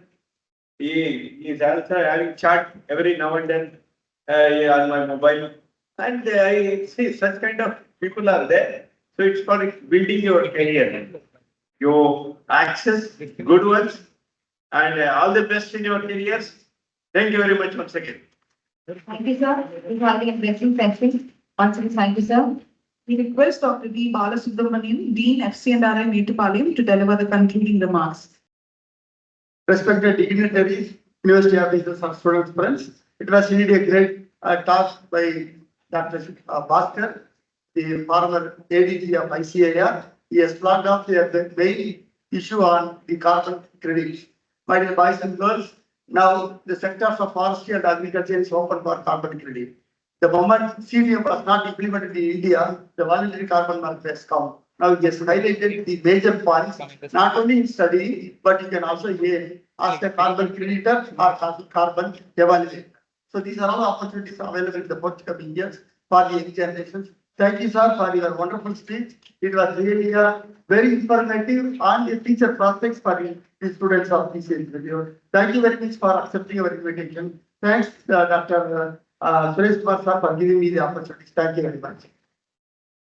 he is also having chat every now and then on my mobile. And I see such kind of people are there. So it's for building your career. You access good ones and all the best in your careers. Thank you very much once again. Thank you, sir. This was the blessing session. Once again, thank you, sir. We request Dr. D. Balasubramanian, Dean FCNRI Metupalayam, to deliver the concluding remarks. Respected dignitaries, University officers and students, friends, it was indeed a great talk by Dr. Bhaskar, the former ADG of ICAR. He has flagged off the main issue on the carbon credits. My dear boys and girls, now the sectors of forestry and agriculture is open for carbon credit. The moment CDM was not implemented in India, the voluntary carbon market has come. Now it has highlighted the major points, not only in study, but you can also ask a carbon creditor or carbon evaluator. So these are all opportunities available in the forthcoming years for the young generations. Thank you, sir, for your wonderful speech. It was really very informative on the future prospects for the students of this institute. Thank you very much for accepting our invitation. Thanks, Dr. Suresh Kumar, sir, for giving me the opportunity. Thank you very much.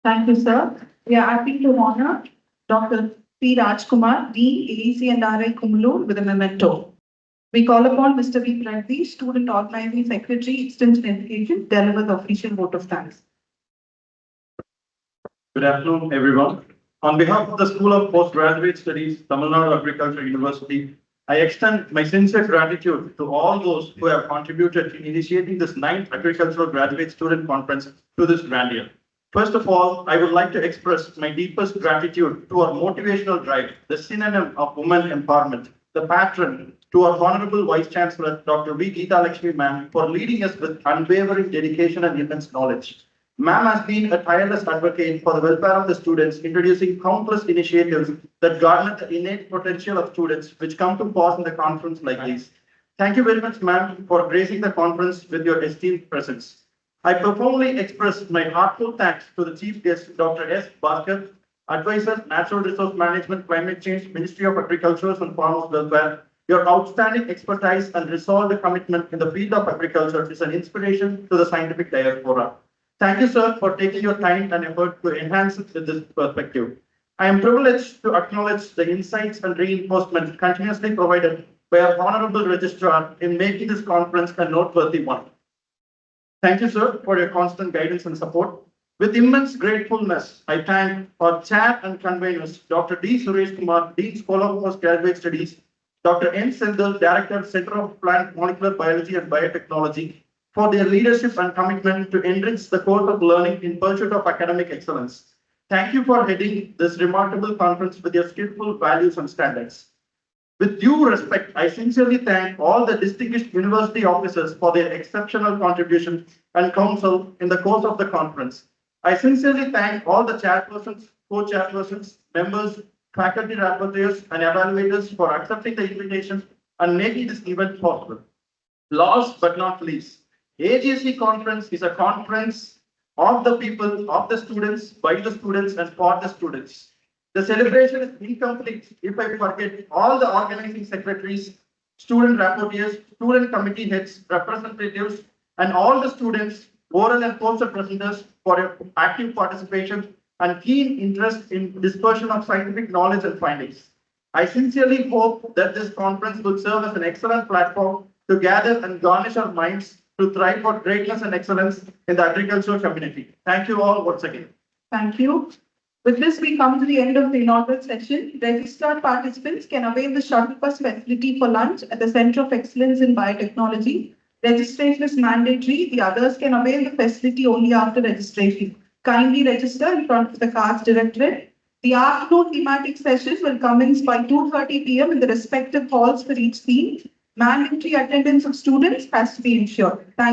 Thank you, sir. We are happy to honor Dr. P. Rajkumar, Dean, AEC and RI Kumulur, with a memento. We call upon Mr. V. Pragdi, Student Organizing Secretary, Extension Education, deliver the official vote of thanks. Good afternoon, everyone. On behalf of the School of Postgraduate Studies, Tamil Nadu Agriculture University, I extend my sincere gratitude to all those who have contributed in initiating this 9th Agricultural Graduate Student Conference to this grandeur. First of all, I would like to express my deepest gratitude to our motivational drive, the synonym of women empowerment, the patron, to our Honorable Vice Chancellor, Dr. V. Geeta Lakshmi Ma'am, for leading us with unwavering dedication and immense knowledge. Ma'am has been a tireless advocate for the welfare of the students, introducing countless initiatives that garner the innate potential of students, which come to pass in the conference like this. Thank you very much, ma'am, for gracing the conference with your esteemed presence. I profoundly express my heartfelt thanks to the Chief Guest, Dr. S. Bhaskar, Advisor, Natural Resource Management, Climate Change, Ministry of Agriculture and Farmers Welfare. Your outstanding expertise and resolved commitment in the field of agriculture is an inspiration to the scientific diaspora. Thank you, sir, for taking your time and effort to enhance it with this perspective. I am privileged to acknowledge the insights and reinforcement continuously provided by our Honorable Registrar in making this conference a noteworthy one. Thank you, sir, for your constant guidance and support. With immense gratefulness, I thank our chair and conveners, Dr. D. Suresh Kumar, Dean Scholar of Postgraduate Studies, Dr. N. Sendal, Director, Center of Plant Molecular Biology and Biotechnology, for their leadership and commitment to enrich the course of learning in pursuit of academic excellence. Thank you for heading this remarkable conference with your skillful values and standards. With due respect, I sincerely thank all the distinguished university officers for their exceptional contribution and counsel in the course of the conference. I sincerely thank all the chairpersons, co-chairpersons, members, faculty rapporteurs, and evaluators for accepting the invitation and making this event possible. Last but not least, AGSC conference is a conference of the people, of the students, by the students, and for the students. The celebration is incomplete if I forget all the organizing secretaries, student rapporteurs, student committee heads, representatives, and all the students, oral and poster presenters for your active participation and keen interest in dispersion of scientific knowledge and findings. I sincerely hope that this conference will serve as an excellent platform to gather and garnish our minds to thrive for greatness and excellence in the agricultural community. Thank you all once again. Thank you. With this, we come to the end of the inaugural session. Registered participants can avail the shuttle bus facility for lunch at the Center of Excellence in Biotechnology. Registration is mandatory. The others can avail the facility only after registration. Kindly register in front of the CAST Directorate. The afternoon thematic sessions will commence by 2:30 p.m. in the respective halls for each theme. Mandatory attendance of students has to be ensured. Thank